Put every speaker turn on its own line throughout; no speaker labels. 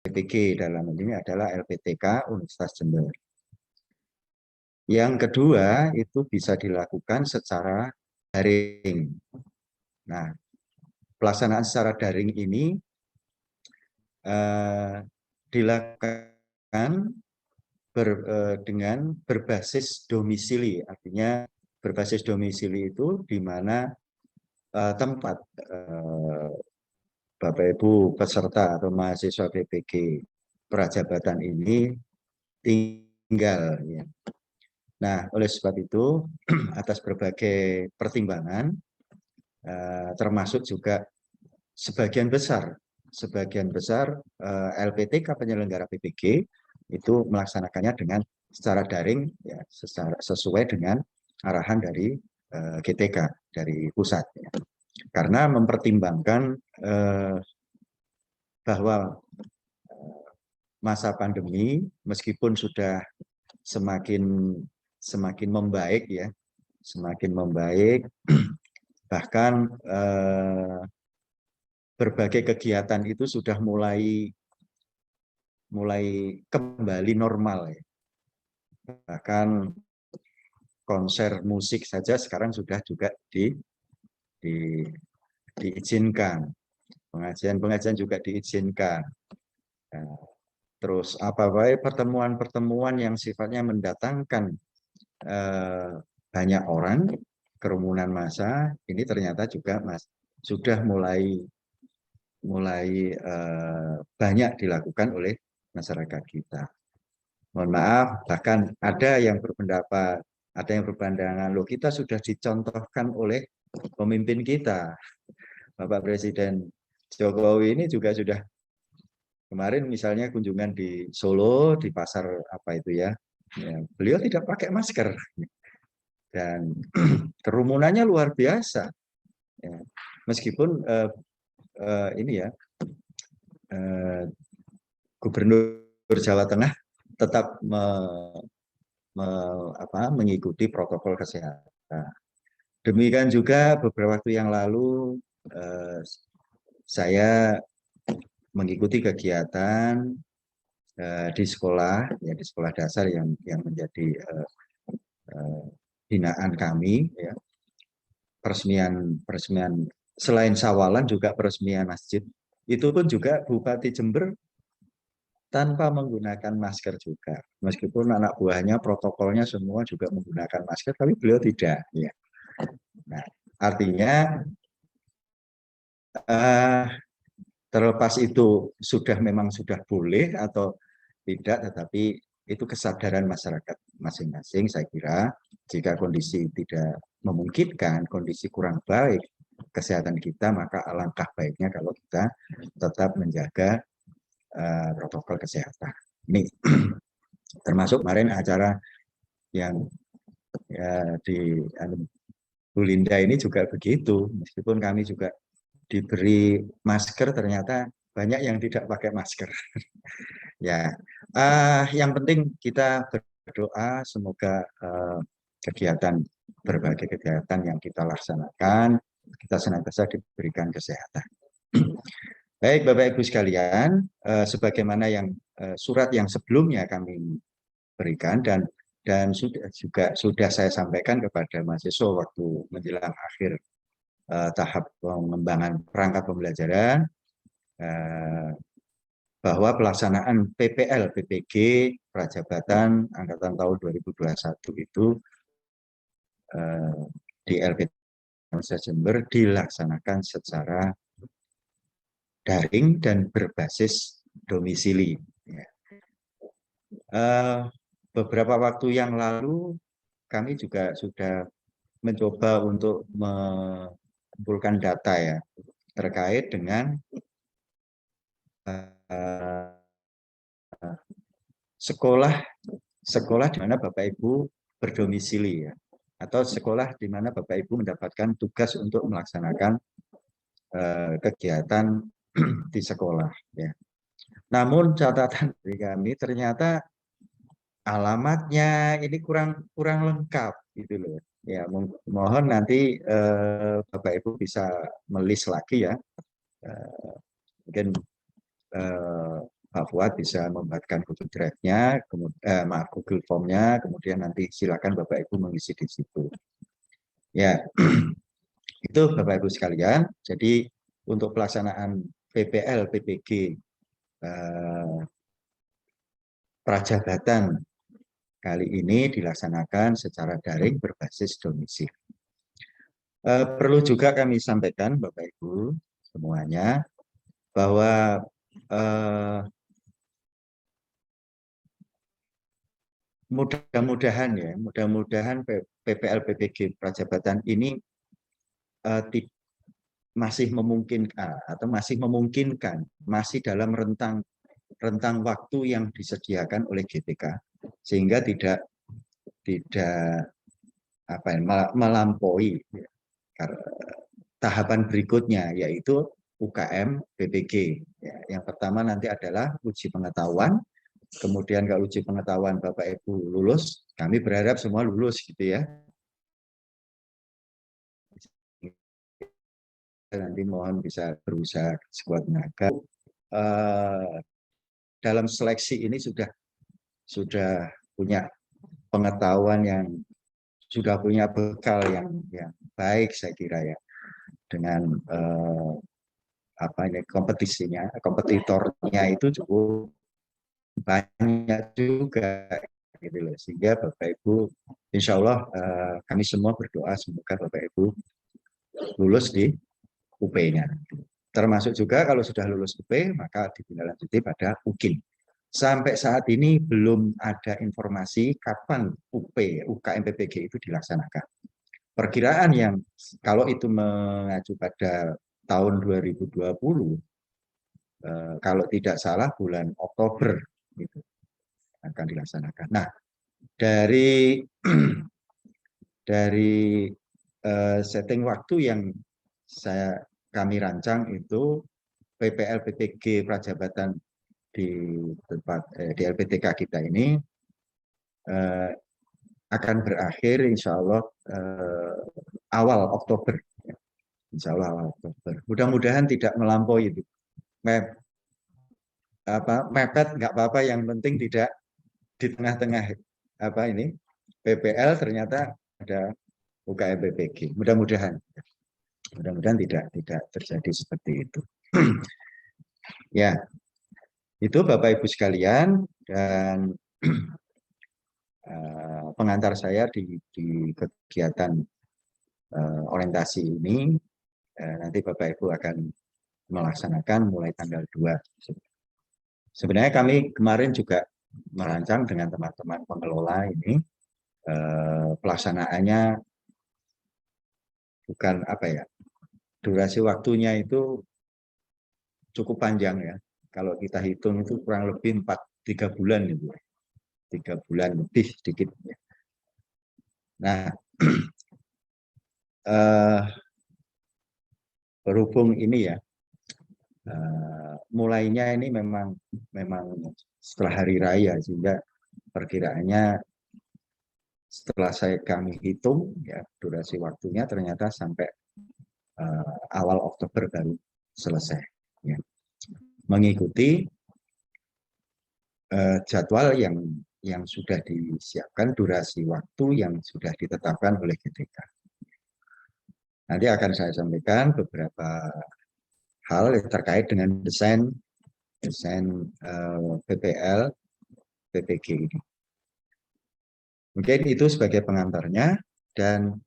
PPG dalam ini adalah LPTK Universitas Jember. Yang kedua itu bisa dilakukan secara daring. Nah, pelaksanaan secara daring ini dilakukan dengan berbasis domisili. Artinya berbasis domisili itu di mana tempat Bapak Ibu peserta atau mahasiswa PPG Prajabatan ini tinggal. Ya. Nah, oleh sebab itu, atas berbagai pertimbangan, termasuk juga sebagian besar LPTK penyelenggara PPG itu melaksanakannya dengan secara daring, ya, sesuai dengan arahan dari GTK dari pusat. Ya. Karena mempertimbangkan bahwa masa pandemi meskipun sudah semakin membaik ya, semakin membaik, bahkan berbagai kegiatan itu sudah mulai kembali normal ya. Bahkan konser musik saja sekarang sudah juga diizinkan, pengajian juga diizinkan. Nah, terus pertemuan-pertemuan yang sifatnya mendatangkan banyak orang, kerumunan massa ini ternyata juga sudah mulai banyak dilakukan oleh masyarakat kita. Mohon maaf, bahkan ada yang berpendapat, ada yang berpandangan, loh kita sudah dicontohkan oleh pemimpin kita. Bapak Presiden Jokowi ini juga sudah kemarin misalnya kunjungan di Solo, di pasar apa itu ya, beliau tidak pakai masker. Dan kerumunannya luar biasa. Ya. Meskipun ini ya, Gubernur Jawa Tengah tetap mengikuti protokol kesehatan. Demikian juga beberapa waktu yang lalu saya mengikuti kegiatan di sekolah, ya di sekolah dasar yang menjadi binaan kami, ya. Peresmian selain sawalan juga peresmian masjid. Itu pun juga Bupati Jember tanpa menggunakan masker juga. Meskipun anak buahnya protokolnya semua juga menggunakan masker, tapi beliau tidak. Ya. Nah, artinya terlepas itu memang sudah boleh atau tidak, tetapi itu kesadaran masyarakat masing-masing. Saya kira jika kondisi tidak memungkinkan, kondisi kurang baik kesehatan kita, maka alangkah baiknya kalau kita tetap menjaga protokol kesehatan. Ini termasuk kemarin acara yang ya, di Bu Linda ini juga begitu. Meskipun kami juga diberi masker, ternyata banyak yang tidak pakai masker. Ya, yang penting kita berdoa semoga berbagai kegiatan yang kita laksanakan, kita senantiasa diberikan kesehatan. Baik Bapak Ibu sekalian, sebagaimana yang surat yang sebelumnya kami berikan dan sudah saya sampaikan kepada mahasiswa waktu menjelang akhir tahap pengembangan perangkat pembelajaran, bahwa pelaksanaan PPL PPG Prajabatan angkatan tahun 2021 itu di LPTK Universitas Jember dilaksanakan secara daring dan berbasis domisili. Beberapa waktu yang lalu kami juga sudah mencoba untuk mengumpulkan data ya terkait dengan sekolah di mana Bapak Ibu berdomisili ya, atau sekolah di mana Bapak Ibu mendapatkan tugas untuk melaksanakan kegiatan di sekolah ya. Namun catatan dari kami ternyata alamatnya ini kurang lengkap gitu loh. Ya, mohon nanti Bapak Ibu bisa melis lagi ya. Mungkin Pak Fuad bisa membuatkan Google Drive-nya, Google Form-nya, kemudian nanti silakan Bapak Ibu mengisi di situ. Ya, itu Bapak Ibu sekalian. Jadi untuk pelaksanaan PPL PPG Prajabatan kali ini dilaksanakan secara daring berbasis domisili. Perlu juga kami sampaikan Bapak Ibu semuanya bahwa mudah-mudahan PPL PPG Prajabatan ini masih memungkinkan masih dalam rentang waktu yang disediakan oleh GTK, sehingga tidak melampaui tahapan berikutnya, yaitu UKM PPG. Yang pertama nanti adalah uji pengetahuan. Kemudian kalau uji pengetahuan Bapak Ibu lulus, kami berharap semua lulus gitu ya. Nanti mohon bisa berusaha sekuat tenaga. Dalam seleksi ini sudah punya pengetahuan yang sudah punya bekal yang baik, saya kira ya, dengan kompetitornya itu cukup banyak juga gitu loh, sehingga Bapak Ibu insya Allah kami semua berdoa semoga Bapak Ibu lulus di UP-nya. Termasuk juga kalau sudah lulus UP maka ditindaklanjuti pada UKIN. Sampai saat ini belum ada informasi kapan UKM PPG itu dilaksanakan. Perkiraan yang kalau itu mengacu pada tahun 2020, kalau tidak salah bulan Oktober itu akan dilaksanakan. Nah, dari setting waktu yang kami rancang itu PPL PPG Prajabatan di di LPTK kita ini akan berakhir insya Allah awal Oktober. Insya Allah awal Oktober. Mudah-mudahan tidak melampaui itu. Mepet nggak apa-apa, yang penting tidak di tengah-tengah PPL ternyata ada UKM PPG. Mudah-mudahan tidak terjadi seperti itu. Ya, itu Bapak Ibu sekalian, dan pengantar saya di kegiatan orientasi ini. Nanti Bapak Ibu akan melaksanakan mulai tanggal 2. Sebenarnya kami kemarin juga merancang dengan teman-teman pengelola ini, pelaksanaannya bukan durasi waktunya itu cukup panjang ya. Kalau kita hitung itu kurang lebih 3 bulan gitu. 3 bulan lebih sedikit. Nah, berhubung ini ya, mulainya ini memang setelah hari raya, sehingga perkiraannya setelah kami hitung ya durasi waktunya ternyata sampai awal Oktober baru selesai ya. Mengikuti jadwal yang sudah disiapkan, durasi waktu yang sudah ditetapkan oleh GTK. Nanti akan saya sampaikan beberapa hal terkait dengan desain PPL PPG ini. Mungkin itu sebagai pengantarnya, dan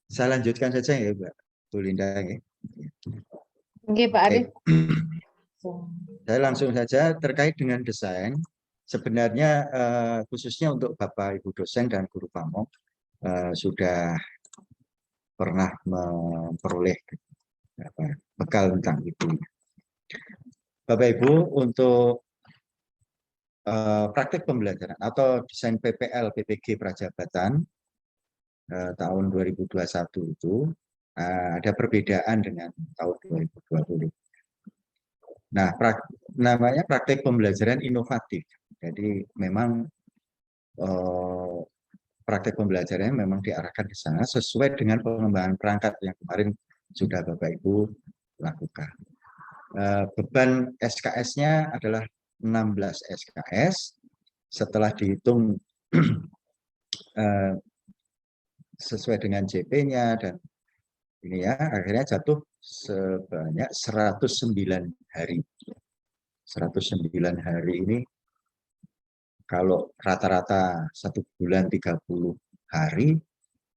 saya lanjutkan saja ya Mbak Bu Linda.
Oke, Pak Arif.
Saya langsung saja terkait dengan desain. Sebenarnya khususnya untuk Bapak Ibu dosen dan guru pamong sudah pernah memperoleh bekal tentang itu. Bapak Ibu, untuk praktek pembelajaran atau desain PPL PPG Prajabatan tahun 2021 itu ada perbedaan dengan tahun 2020. Nah, namanya praktek pembelajaran inovatif. Jadi memang praktek pembelajarannya memang diarahkan ke sana sesuai dengan pengembangan perangkat yang kemarin sudah Bapak Ibu lakukan. Beban SKS-nya adalah 16 SKS. Setelah dihitung sesuai dengan JP-nya dan ini ya, akhirnya jatuh sebanyak 109 hari. 109 hari ini kalau rata-rata 1 bulan 30 hari,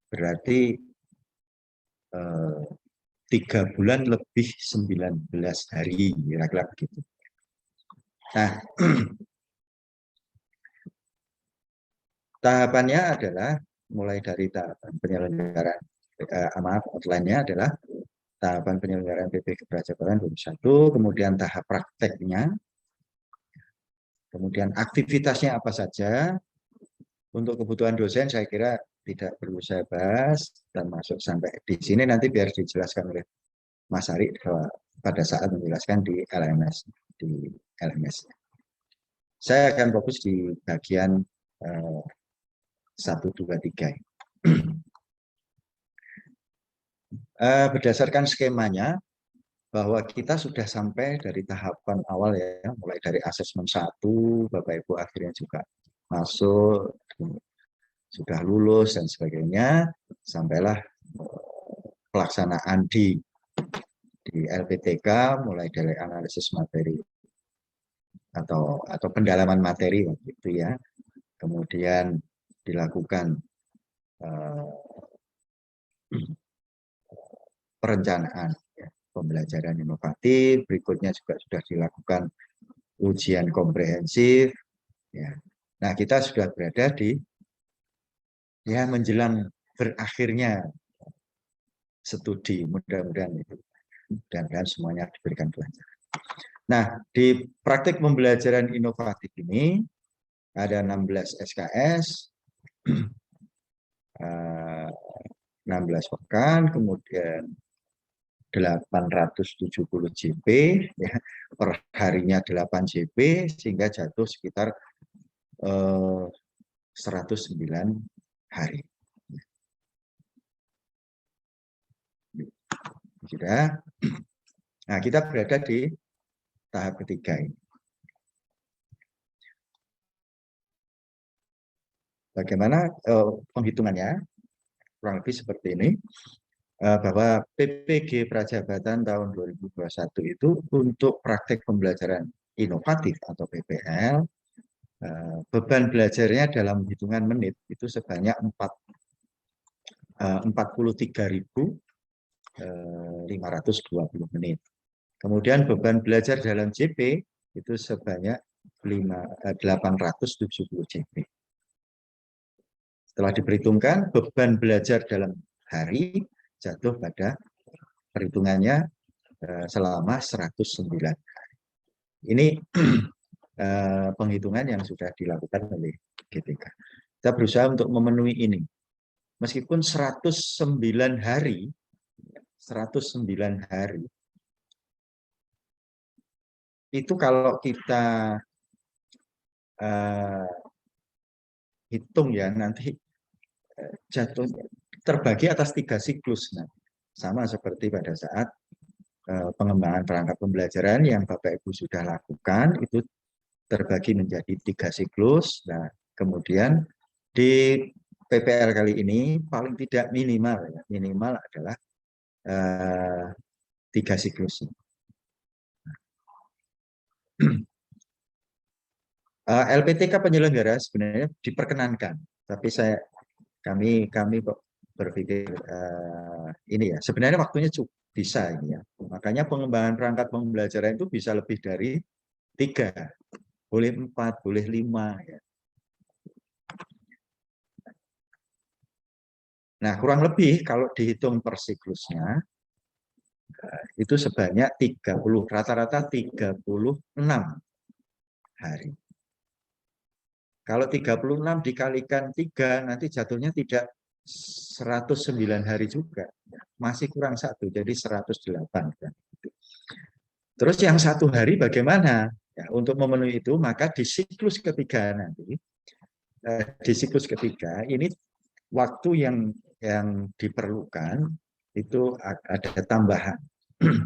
berarti 3 bulan lebih 19 hari, kira-kira begitu. Nah, tahapannya adalah mulai dari tahapan penyelenggaraan, outline-nya adalah tahapan penyelenggaraan PP Keprajabatan 21, kemudian tahap prakteknya, kemudian aktivitasnya apa saja. Untuk kebutuhan dosen saya kira tidak perlu saya bahas, dan masuk sampai di sini nanti biar dijelaskan oleh Mas Ari pada saat menjelaskan di LMS. Saya akan fokus di bagian 1, 2, 3. Berdasarkan skemanya, bahwa kita sudah sampai dari tahapan awal ya, mulai dari asesmen 1, Bapak Ibu akhirnya juga masuk, sudah lulus dan sebagainya, sampailah pelaksanaan di LPTK, mulai dari analisis materi atau pendalaman materi gitu ya, kemudian dilakukan perencanaan ya, pembelajaran inovatif, berikutnya juga sudah dilakukan ujian komprehensif ya. Nah, kita sudah berada di ya menjelang berakhirnya studi, mudah-mudahan itu dan semuanya diberikan pelajaran. Nah, di praktik pembelajaran inovatif ini ada 16 SKS, 16 pekan, kemudian 870 JP, ya, per harinya 8 JP, sehingga jatuh sekitar 109 hari. Sudah. Nah, kita berada di tahap ketiga ini. Bagaimana penghitungannya? Kurang lebih seperti ini. Bahwa PPG Prajabatan tahun 2021 itu untuk praktek pembelajaran inovatif atau PPL, beban belajarnya dalam hitungan menit itu sebanyak 43.520 menit. Kemudian beban belajar dalam JP itu sebanyak 870 JP. Setelah diperhitungkan, beban belajar dalam hari jatuh pada perhitungannya selama 109 hari. Ini penghitungan yang sudah dilakukan oleh GTK. Kita berusaha untuk memenuhi ini. Meskipun 109 hari, itu kalau kita hitung ya, nanti jatuh terbagi atas 3 siklus. Nah, sama seperti pada saat pengembangan perangkat pembelajaran yang Bapak Ibu sudah lakukan, itu terbagi menjadi 3 siklus. Nah, kemudian di PPL kali ini paling tidak minimal adalah 3 siklus. LPTK penyelenggara sebenarnya diperkenankan, tapi kami berpikir ini ya, sebenarnya waktunya cukup bisa ini ya. Makanya pengembangan perangkat pembelajaran itu bisa lebih dari 3, boleh 4, boleh 5 ya. Nah, kurang lebih kalau dihitung per siklusnya itu sebanyak 30, rata-rata 36 hari. Kalau 36 dikalikan 3, nanti jatuhnya tidak 109 hari juga. Masih kurang 1, jadi 108. Terus yang 1 hari bagaimana? Ya, untuk memenuhi itu, maka di siklus ketiga nanti, di siklus ketiga, ini waktu yang diperlukan itu ada tambahan 1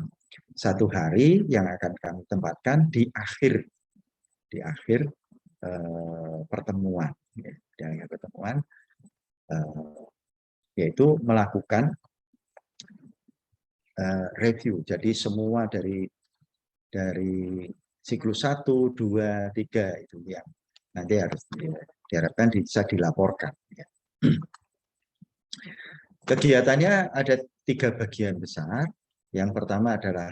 hari yang akan kami tempatkan di di akhir pertemuan, ya, di akhir pertemuan, yaitu melakukan review. Jadi semua dari siklus 1, 2, 3 itu yang nanti harus diharapkan bisa dilaporkan. Ya. Kegiatannya ada 3 bagian besar. Yang pertama adalah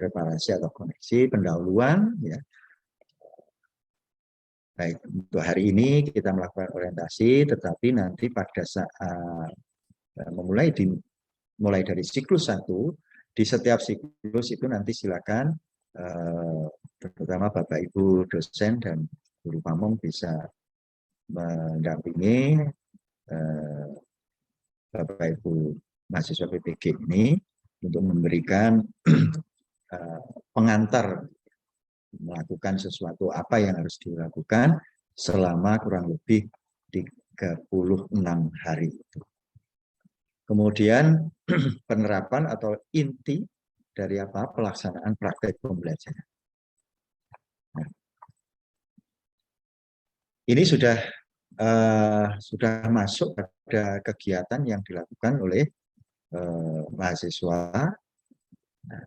preparasi atau koneksi, pendahuluan. Ya. Baik, untuk hari ini kita melakukan orientasi, tetapi nanti pada saat mulai dari siklus 1, di setiap siklus itu nanti silakan terutama Bapak Ibu dosen dan guru pamong bisa mendampingi Bapak Ibu mahasiswa PPG ini untuk memberikan pengantar melakukan sesuatu apa yang harus dilakukan selama kurang lebih 36 hari itu. Kemudian penerapan atau inti dari apa pelaksanaan praktek pembelajaran. Nah, ini sudah masuk pada kegiatan yang dilakukan oleh mahasiswa. Nah,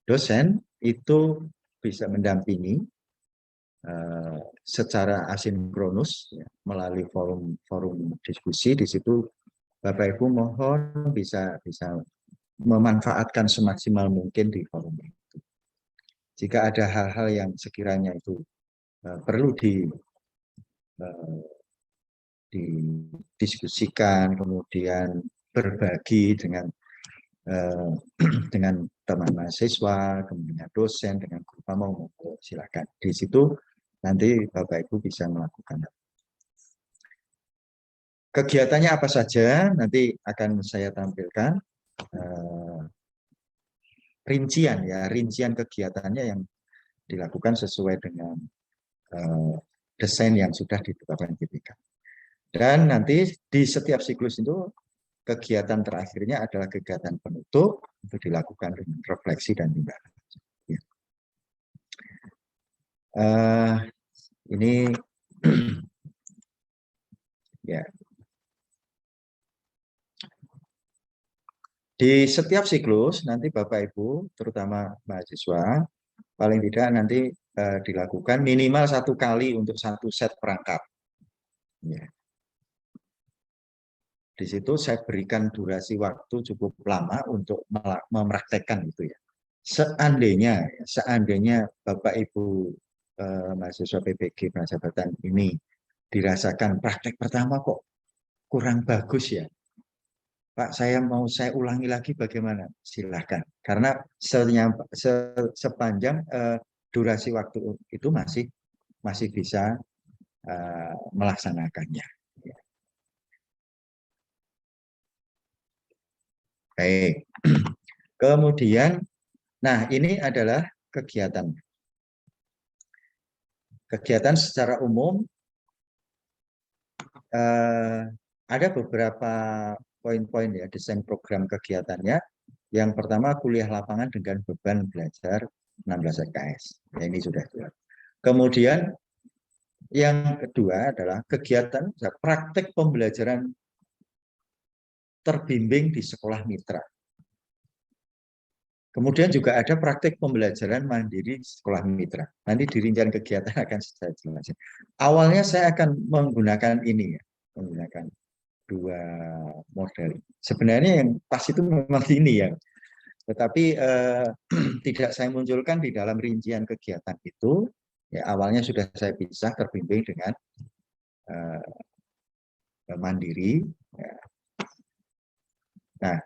dosen itu bisa mendampingi secara asinkronus ya, melalui forum diskusi. Di situ Bapak Ibu mohon bisa memanfaatkan semaksimal mungkin di forum itu. Jika ada hal-hal yang sekiranya itu perlu didiskusikan, kemudian berbagi dengan teman mahasiswa, kemudian dosen, dengan guru pamong, silakan. Di situ nanti Bapak Ibu bisa melakukan. Kegiatannya apa saja nanti akan saya tampilkan rincian kegiatannya yang dilakukan sesuai dengan desain yang sudah ditetapkan GPK. Dan nanti di setiap siklus itu kegiatan terakhirnya adalah kegiatan penutup untuk dilakukan dengan refleksi dan tindakan. Ya. Ini ya. Di setiap siklus nanti Bapak Ibu, terutama mahasiswa, paling tidak nanti dilakukan minimal 1 kali untuk 1 set perangkat. Ya. Di situ saya berikan durasi waktu cukup lama untuk mempraktekkan itu ya. Seandainya Bapak Ibu mahasiswa PPG Persahabatan ini dirasakan praktek pertama kok kurang bagus ya, Pak, saya ulangi lagi bagaimana? Silahkan. Karena sepanjang durasi waktu itu masih bisa melaksanakannya. Baik. Kemudian, nah ini adalah kegiatan. Kegiatan secara umum ada beberapa poin-poin ya desain program kegiatannya. Yang pertama kuliah lapangan dengan beban belajar 16 SKS. Ya, ini sudah jelas. Kemudian yang kedua adalah kegiatan praktek pembelajaran terbimbing di sekolah mitra. Kemudian juga ada praktek pembelajaran mandiri di sekolah mitra. Nanti di rincian kegiatan akan saya jelaskan. Awalnya saya akan menggunakan ini ya, menggunakan 2 model. Sebenarnya yang pas itu memang ini ya, tetapi tidak saya munculkan di dalam rincian kegiatan itu. Ya, awalnya sudah saya pisah terbimbing dengan mandiri. Ya. Nah,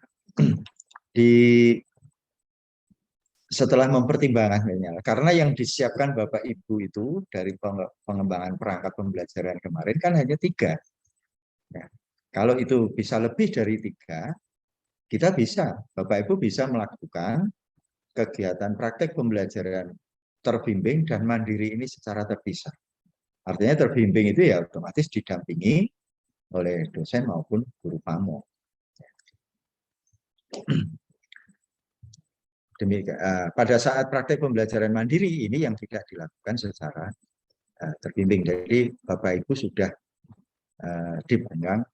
setelah mempertimbangkannya, karena yang disiapkan Bapak Ibu itu dari pengembangan perangkat pembelajaran kemarin kan hanya 3. Ya, kalau itu bisa lebih dari 3, kita bisa, Bapak Ibu bisa melakukan kegiatan praktek pembelajaran terbimbing dan mandiri ini secara terpisah. Artinya terbimbing itu ya otomatis didampingi oleh dosen maupun guru pamong. Demikian, pada saat praktek pembelajaran mandiri ini yang tidak dilakukan secara terbimbing. Jadi Bapak Ibu sudah dipandang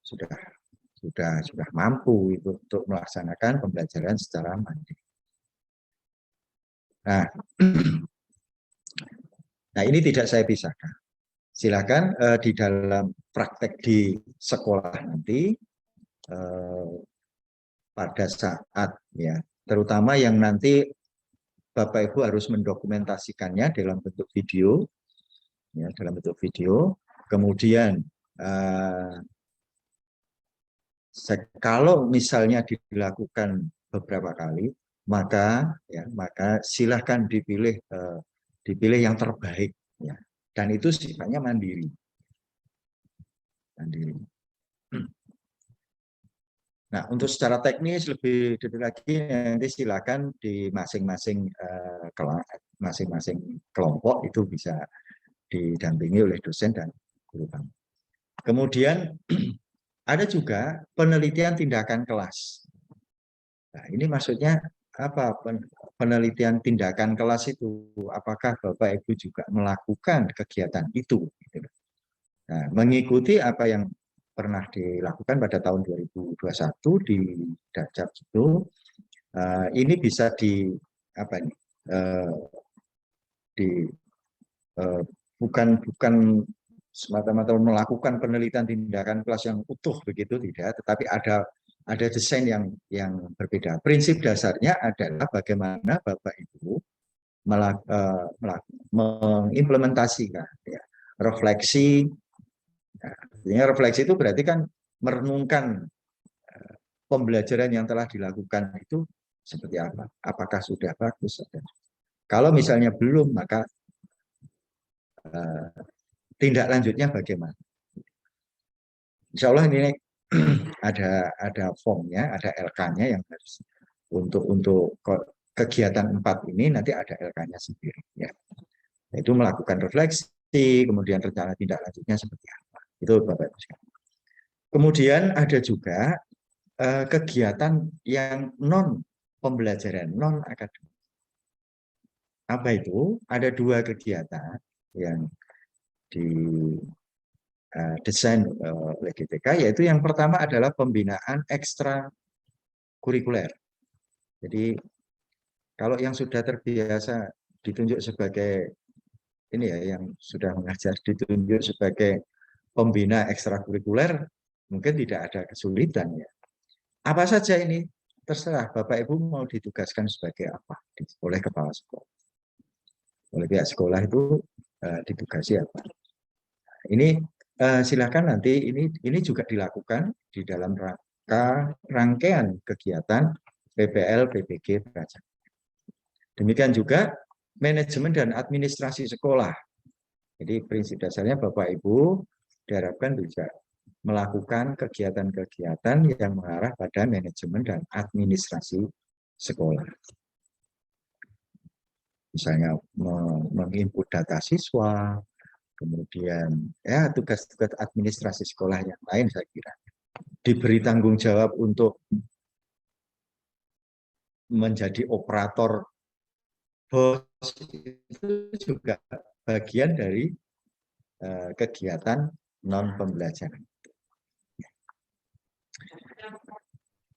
sudah mampu itu untuk melaksanakan pembelajaran secara mandiri. Nah, nah ini tidak saya pisahkan. Silakan di dalam praktek di sekolah nanti pada saat ya, terutama yang nanti Bapak Ibu harus mendokumentasikannya dalam bentuk video, ya, dalam bentuk video. Kemudian kalau misalnya dilakukan beberapa kali, maka silahkan dipilih yang terbaik, ya. Dan itu sifatnya mandiri. Nah, untuk secara teknis lebih detail lagi nanti silakan di masing-masing kelompok itu bisa didampingi oleh dosen dan guru kamu. Kemudian ada juga penelitian tindakan kelas. Nah, ini maksudnya apa? Penelitian tindakan kelas itu, apakah Bapak Ibu juga melakukan kegiatan itu? Nah, mengikuti apa yang pernah dilakukan pada tahun 2021 di Dajab itu, ini bisa bukan semata-mata melakukan penelitian tindakan kelas yang utuh begitu, tidak, tetapi ada desain yang berbeda. Prinsip dasarnya adalah bagaimana Bapak Ibu mengimplementasikan, ya, refleksi. Nah, refleksi itu berarti kan merenungkan pembelajaran yang telah dilakukan itu seperti apa, apakah sudah bagus. Kalau misalnya belum, maka tindak lanjutnya bagaimana. Insya Allah ini ada formnya, ada LK-nya yang harus untuk kegiatan 4 ini nanti ada LK-nya sendiri, ya. Itu melakukan refleksi, kemudian rencana tindak lanjutnya seperti apa. Itu Bapak Ibu sekalian. Kemudian ada juga kegiatan yang non pembelajaran, non akademik. Apa itu? Ada 2 kegiatan yang didesain oleh GTK, yaitu yang pertama adalah pembinaan ekstra kurikuler. Jadi kalau yang sudah terbiasa ditunjuk sebagai ini ya, yang sudah mengajar ditunjuk sebagai pembina ekstrakurikuler, mungkin tidak ada kesulitan, ya. Apa saja ini? Terserah Bapak Ibu mau ditugaskan sebagai apa oleh kepala sekolah. Oleh pihak sekolah itu ditugasi apa. Ini silakan nanti ini juga dilakukan di dalam rangkaian kegiatan PPL PPG Praja. Demikian juga manajemen dan administrasi sekolah. Jadi prinsip dasarnya Bapak Ibu diharapkan bisa melakukan kegiatan-kegiatan yang mengarah pada manajemen dan administrasi sekolah. Misalnya menginput data siswa, kemudian ya tugas-tugas administrasi sekolah yang lain, saya kira diberi tanggung jawab untuk menjadi operator bos, itu juga bagian dari kegiatan non pembelajaran.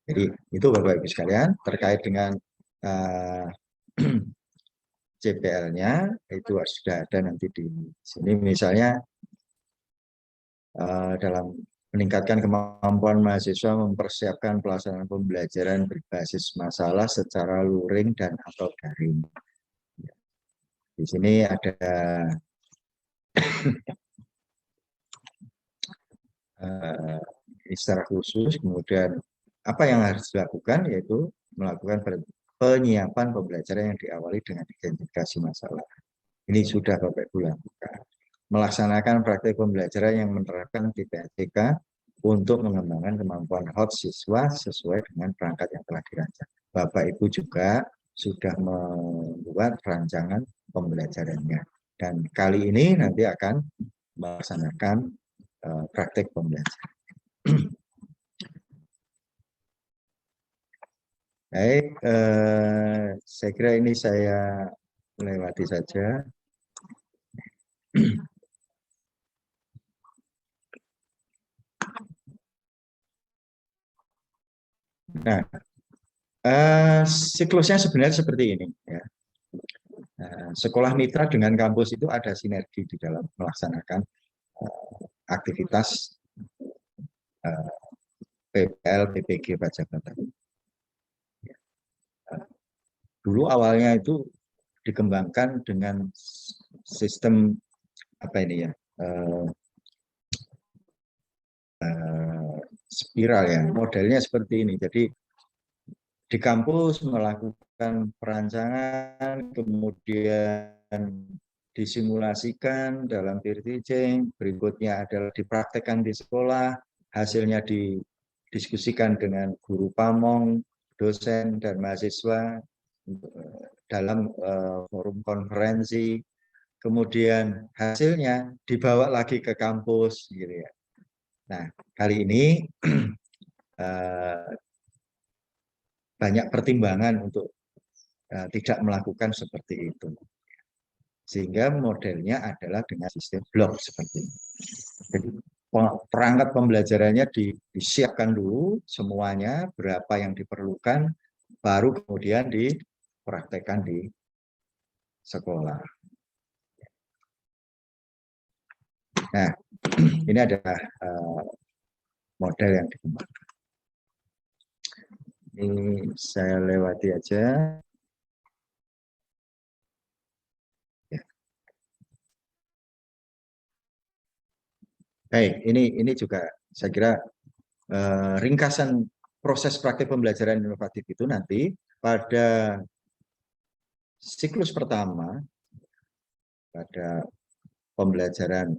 Jadi itu Bapak Ibu sekalian terkait dengan CPL-nya itu sudah ada nanti di sini, misalnya dalam meningkatkan kemampuan mahasiswa mempersiapkan pelaksanaan pembelajaran berbasis masalah secara luring dan atau daring. Di sini ada secara khusus, kemudian apa yang harus dilakukan yaitu melakukan penyiapan pembelajaran yang diawali dengan identifikasi masalah. Ini sudah Bapak Ibu lakukan. Melaksanakan praktik pembelajaran yang menerapkan TPSDK untuk mengembangkan kemampuan hot siswa sesuai dengan perangkat yang telah dirancang. Bapak Ibu juga sudah membuat rancangan pembelajarannya. Dan kali ini nanti akan melaksanakan praktik pembelajaran. Baik, saya kira ini saya lewati saja. Nah, siklusnya sebenarnya seperti ini ya. Sekolah mitra dengan kampus itu ada sinergi di dalam melaksanakan aktivitas PPL, PPG, pajak tadi. Dulu awalnya itu dikembangkan dengan sistem apa ini ya, spiral ya, modelnya seperti ini. Jadi di kampus melakukan perancangan, kemudian disimulasikan dalam peer teaching, berikutnya adalah dipraktekkan di sekolah, hasilnya didiskusikan dengan guru pamong, dosen, dan mahasiswa dalam forum konferensi, kemudian hasilnya dibawa lagi ke kampus, gitu ya. Nah, kali ini banyak pertimbangan untuk tidak melakukan seperti itu. Sehingga modelnya adalah dengan sistem blok seperti ini. Jadi perangkat pembelajarannya disiapkan dulu semuanya, berapa yang diperlukan, baru kemudian dipraktekkan di sekolah. Nah, ini adalah model yang dikembangkan. Ini saya lewati aja. Ya. Baik, ini juga saya kira ringkasan proses praktik pembelajaran inovatif itu nanti pada siklus pertama, pada pembelajaran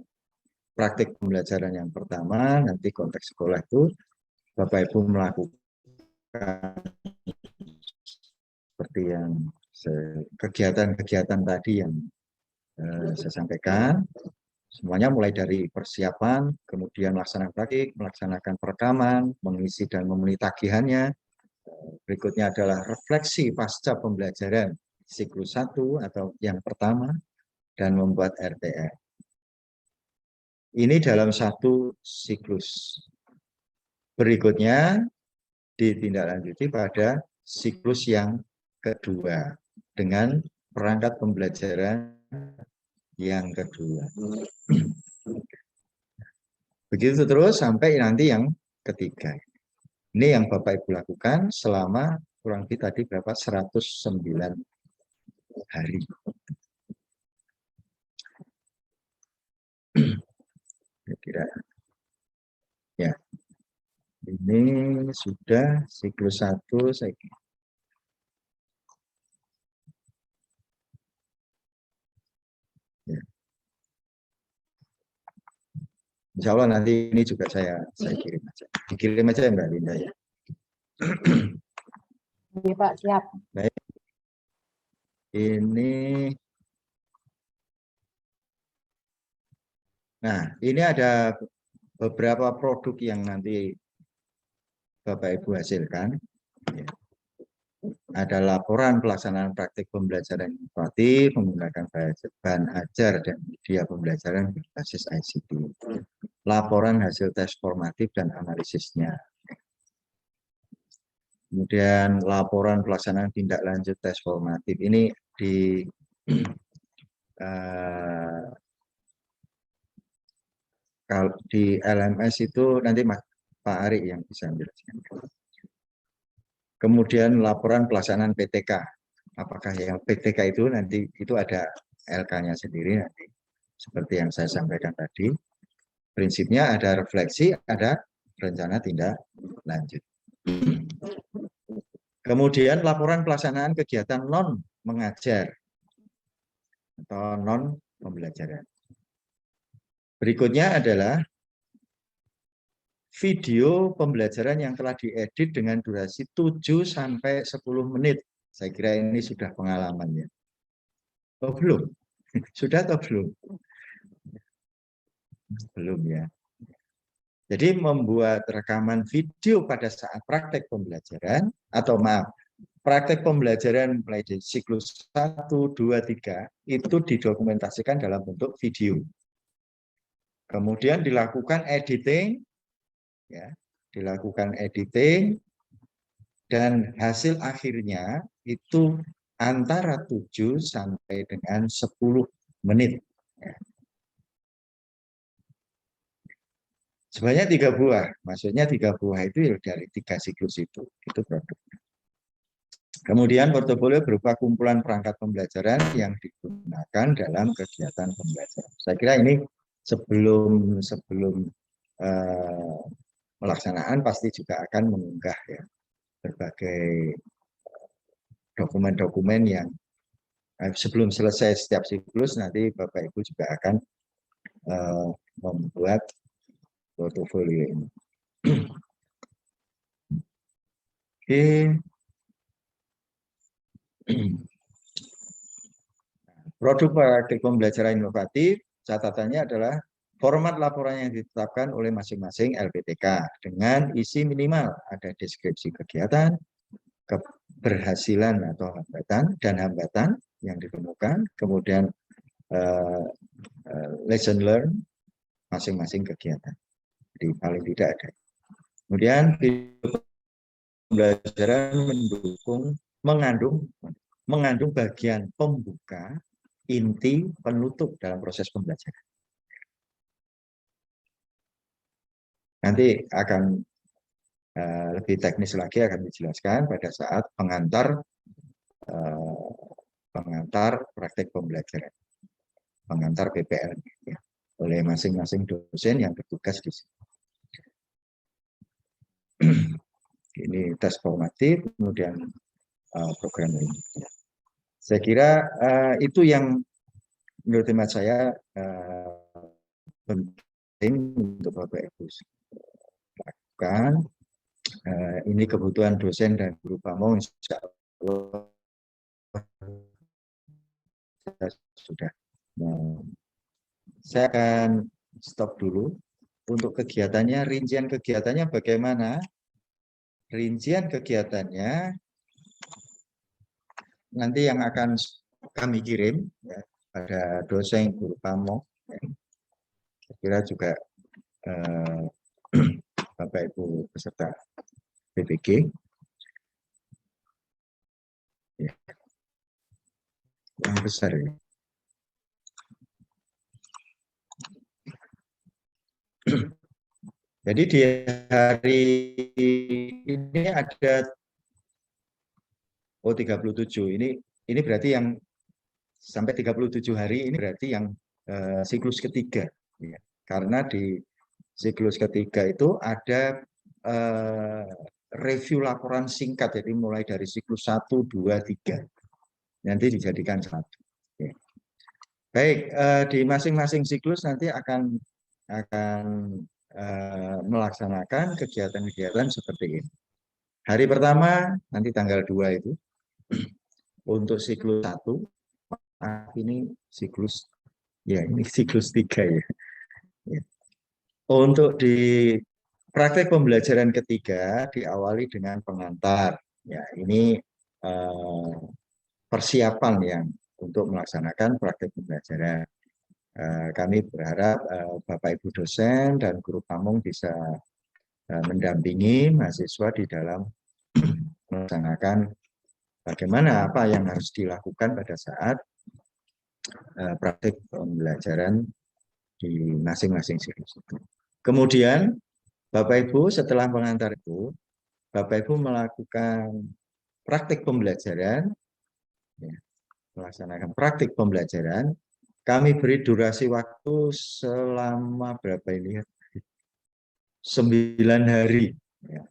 praktik pembelajaran yang pertama, nanti konteks sekolah itu Bapak Ibu melakukan seperti yang kegiatan-kegiatan tadi yang saya sampaikan, semuanya mulai dari persiapan, kemudian melaksanakan praktik, melaksanakan perekaman, mengisi dan memenuhi tagihannya. Berikutnya adalah refleksi pasca pembelajaran siklus 1 atau yang pertama, dan membuat RTR. Ini dalam satu siklus. Berikutnya ditindaklanjuti pada siklus yang kedua dengan perangkat pembelajaran yang kedua. Begitu terus sampai nanti yang ketiga. Ini yang Bapak Ibu lakukan selama kurang lebih tadi berapa? 109 hari. Kira-kira. Ya. Ini sudah siklus 1 saya kira. Ya. Insya Allah nanti ini juga saya kirim aja. Dikirim aja ya Mbak Linda ya.
Oke Pak, siap.
Baik. Ini. Nah, ini ada beberapa produk yang nanti Bapak Ibu hasilkan. Ya. Ada laporan pelaksanaan praktik pembelajaran inovatif menggunakan bahan ajar dan media pembelajaran berbasis ICT. Laporan hasil tes formatif dan analisisnya. Kemudian laporan pelaksanaan tindak lanjut tes formatif ini kalau di LMS itu nanti Pak Ari yang bisa menjelaskan. Kemudian laporan pelaksanaan PTK. Apakah yang PTK itu nanti itu ada LK-nya sendiri nanti. Seperti yang saya sampaikan tadi. Prinsipnya ada refleksi, ada rencana tindak lanjut. Kemudian laporan pelaksanaan kegiatan non mengajar atau non pembelajaran. Berikutnya adalah video pembelajaran yang telah diedit dengan durasi 7-10 menit. Saya kira ini sudah pengalamannya. Oh belum? Sudah atau belum? Belum ya. Jadi membuat rekaman video pada saat praktek pembelajaran, atau maaf, praktek pembelajaran mulai dari siklus 1, 2, 3 itu didokumentasikan dalam bentuk video. Kemudian dilakukan editing, ya, dilakukan editing, dan hasil akhirnya itu antara 7 sampai dengan 10 menit. Ya. Sebanyak 3 buah, maksudnya 3 buah itu dari 3 siklus itu produknya. Kemudian portofolio berupa kumpulan perangkat pembelajaran yang digunakan dalam kegiatan pembelajaran. Saya kira ini sebelum pelaksanaan pasti juga akan mengunggah ya berbagai dokumen-dokumen yang sebelum selesai setiap siklus nanti Bapak Ibu juga akan membuat portofolio ini. Oke. Produk praktik pembelajaran inovatif, catatannya adalah format laporan yang ditetapkan oleh masing-masing LPTK dengan isi minimal ada deskripsi kegiatan, keberhasilan atau hambatan dan hambatan yang ditemukan, kemudian lesson learn masing-masing kegiatan. Jadi paling tidak ada. Kemudian pembelajaran mengandung bagian pembuka, inti, penutup dalam proses pembelajaran. Nanti akan lebih teknis lagi akan dijelaskan pada saat pengantar praktek pembelajaran, pengantar PPL ya, oleh masing-masing dosen yang bertugas di sini. Ini tes formatif, kemudian program ini. Saya kira itu yang menurut hemat saya penting untuk Bapak Ibu lakukan. Ini kebutuhan dosen dan guru pamong insya Allah sudah. Saya akan stop dulu. Untuk kegiatannya, rincian kegiatannya bagaimana? Rincian kegiatannya nanti yang akan kami kirim ya, pada dosen guru pamong. Ya. Saya kira juga Bapak Ibu peserta PPG ya, yang besar ya. Jadi di hari ini ada 37. Ini berarti yang sampai 37 hari ini berarti yang siklus ketiga ya. Karena di siklus ketiga itu ada review laporan singkat, jadi mulai dari siklus 1, 2, 3 nanti dijadikan 1 ya. Baik, di masing-masing siklus nanti akan melaksanakan kegiatan-kegiatan seperti ini. Hari pertama nanti tanggal 2 itu untuk siklus 1, ini siklus ya, ini siklus 3 ya. Untuk di praktek pembelajaran ketiga diawali dengan pengantar. Ya, ini persiapan yang untuk melaksanakan praktek pembelajaran. Kami berharap Bapak Ibu dosen dan guru pamong bisa mendampingi mahasiswa di dalam melaksanakan bagaimana apa yang harus dilakukan pada saat praktek pembelajaran di masing-masing siklus itu. Kemudian Bapak Ibu setelah pengantar itu, Bapak Ibu melakukan praktek pembelajaran, ya, melaksanakan praktek pembelajaran. Kami beri durasi waktu selama berapa ini? 9 hari. Ya.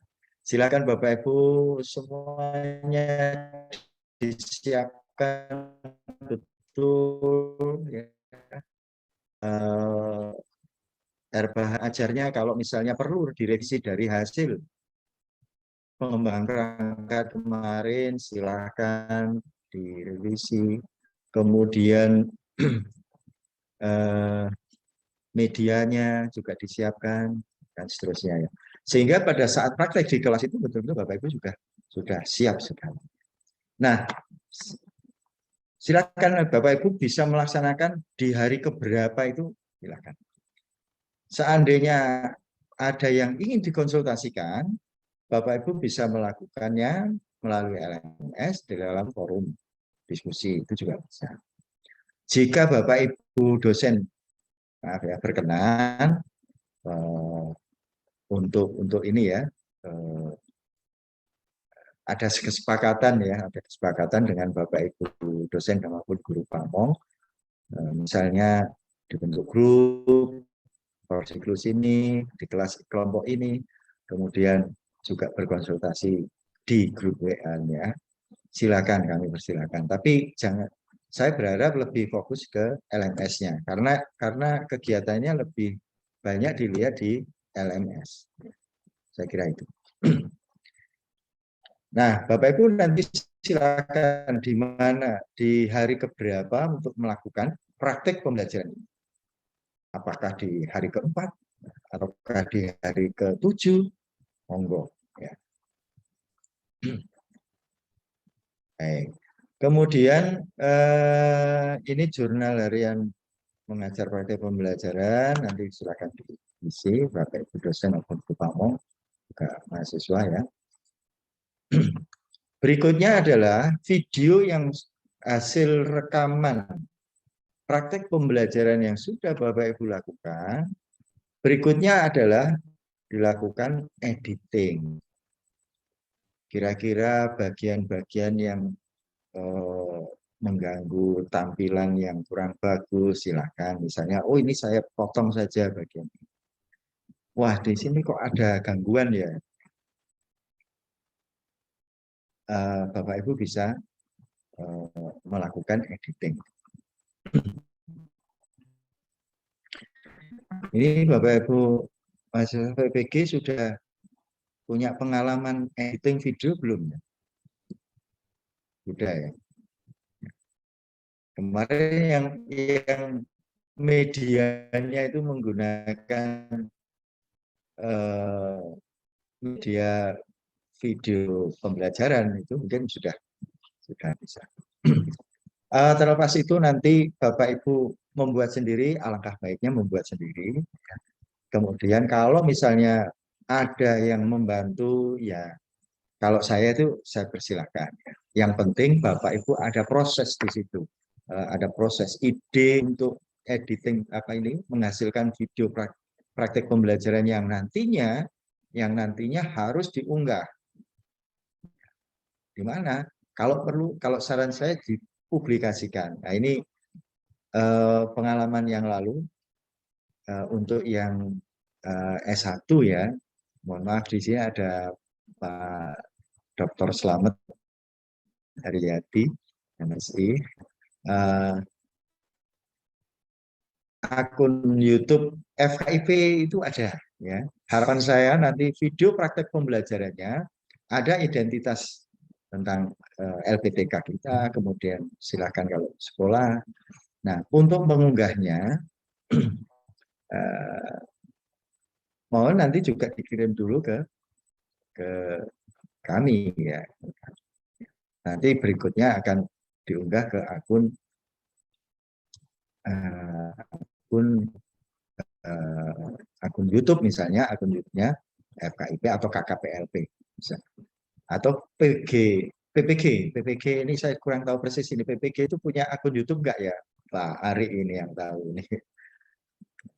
Silakan Bapak Ibu semuanya disiapkan betul. Ya. Bahan ajarnya kalau misalnya perlu direvisi dari hasil pengembangan perangkat kemarin, silakan direvisi. Kemudian medianya juga disiapkan dan seterusnya ya. Sehingga pada saat praktek di kelas itu betul-betul Bapak Ibu juga sudah siap sekali. Nah, silakan Bapak Ibu bisa melaksanakan di hari keberapa itu, silakan. Seandainya ada yang ingin dikonsultasikan, Bapak Ibu bisa melakukannya melalui LMS di dalam forum diskusi, itu juga bisa. Jika Bapak Ibu dosen berkenan untuk ini ya, ada kesepakatan ya, ada kesepakatan dengan Bapak Ibu dosen maupun guru pamong, misalnya dibentuk grup siklus ini di kelas kelompok ini, kemudian juga berkonsultasi di grup WA-nya. Silakan, kami persilakan. Tapi jangan, saya berharap lebih fokus ke LMS-nya karena kegiatannya lebih banyak dilihat di LMS. Saya kira itu. Nah, Bapak Ibu nanti silakan di mana, di hari keberapa untuk melakukan praktek pembelajaran ini. Apakah di hari keempat, ataukah di hari ke-7, monggo. Ya. Baik. Kemudian ini jurnal harian mengajar praktek pembelajaran, nanti silakan diisi Bapak Ibu dosen maupun guru pamong, juga mahasiswa ya. Berikutnya adalah video yang hasil rekaman praktek pembelajaran yang sudah Bapak Ibu lakukan. Berikutnya adalah dilakukan editing. Kira-kira bagian-bagian yang mengganggu tampilan yang kurang bagus, silakan. Misalnya, oh ini saya potong saja bagian ini. Wah, di sini kok ada gangguan ya. Bapak Ibu bisa melakukan editing. Ini Bapak Ibu mahasiswa PPG sudah punya pengalaman editing video belum? Sudah ya. Kemarin yang medianya itu menggunakan media video pembelajaran itu mungkin sudah bisa. Terlepas itu nanti Bapak Ibu membuat sendiri, alangkah baiknya membuat sendiri. Kemudian kalau misalnya ada yang membantu, ya kalau saya itu saya persilakan. Yang penting Bapak Ibu ada proses di situ, ada proses ide untuk editing apa ini menghasilkan video praktek pembelajaran yang nantinya harus diunggah. Di mana? Kalau perlu, kalau saran saya dipublikasikan. Nah ini pengalaman yang lalu untuk yang S1 ya, mohon maaf di sini ada Pak Dr. Slamet Haryati, MSI. Akun YouTube FKIP itu ada ya. Harapan saya nanti video praktek pembelajarannya ada identitas tentang LPTK kita, kemudian silakan kalau sekolah. Nah, untuk mengunggahnya mohon nanti juga dikirim dulu ke kami ya. Nanti berikutnya akan diunggah ke akun akun YouTube misalnya, akun YouTube-nya FKIP atau KKPLP bisa. Atau PPG ini saya kurang tahu persis ini PPG itu punya akun YouTube enggak ya? Pak Ari ini yang tahu ini.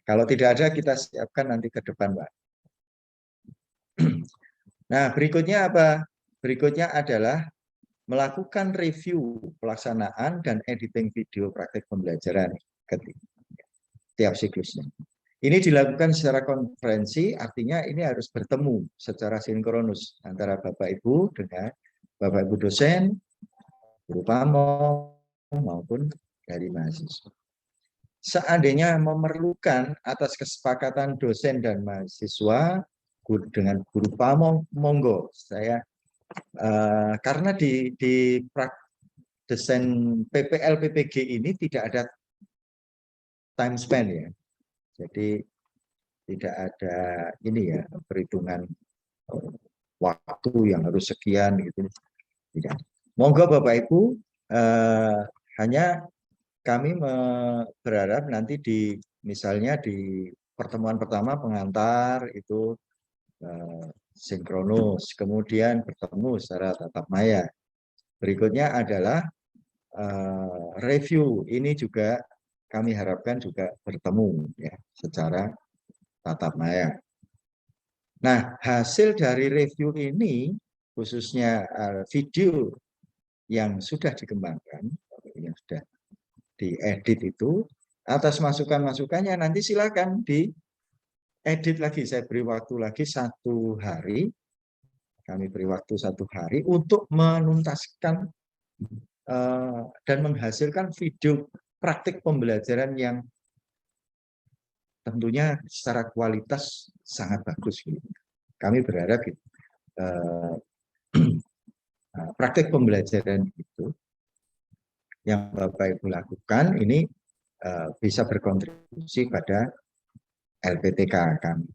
Kalau tidak ada kita siapkan nanti ke depan, Pak. Nah, berikutnya apa? Berikutnya adalah melakukan review pelaksanaan dan editing video praktek pembelajaran tiap siklusnya. Ini dilakukan secara konferensi, artinya ini harus bertemu secara sinkronus antara Bapak Ibu dengan Bapak Ibu dosen, guru pamong, maupun dari mahasiswa. Seandainya memerlukan atas kesepakatan dosen dan mahasiswa dengan guru pamong, monggo saya karena di desain PPL PPG ini tidak ada time span ya. Jadi tidak ada ini ya perhitungan waktu yang harus sekian gitu. Tidak. Monggo Bapak Ibu, hanya kami berharap nanti misalnya di pertemuan pertama pengantar itu sinkronus, kemudian bertemu secara tatap maya. Berikutnya adalah review, ini juga kami harapkan juga bertemu ya secara tatap maya. Nah, hasil dari review ini khususnya video yang sudah dikembangkan, yang sudah diedit itu, atas masukan-masukannya nanti silakan diedit lagi. Saya beri waktu lagi 1 hari, kami beri waktu 1 hari untuk menuntaskan dan menghasilkan video praktik pembelajaran yang tentunya secara kualitas sangat bagus. Kami berharap praktik pembelajaran itu yang Bapak Ibu lakukan ini bisa berkontribusi pada LPTK kami.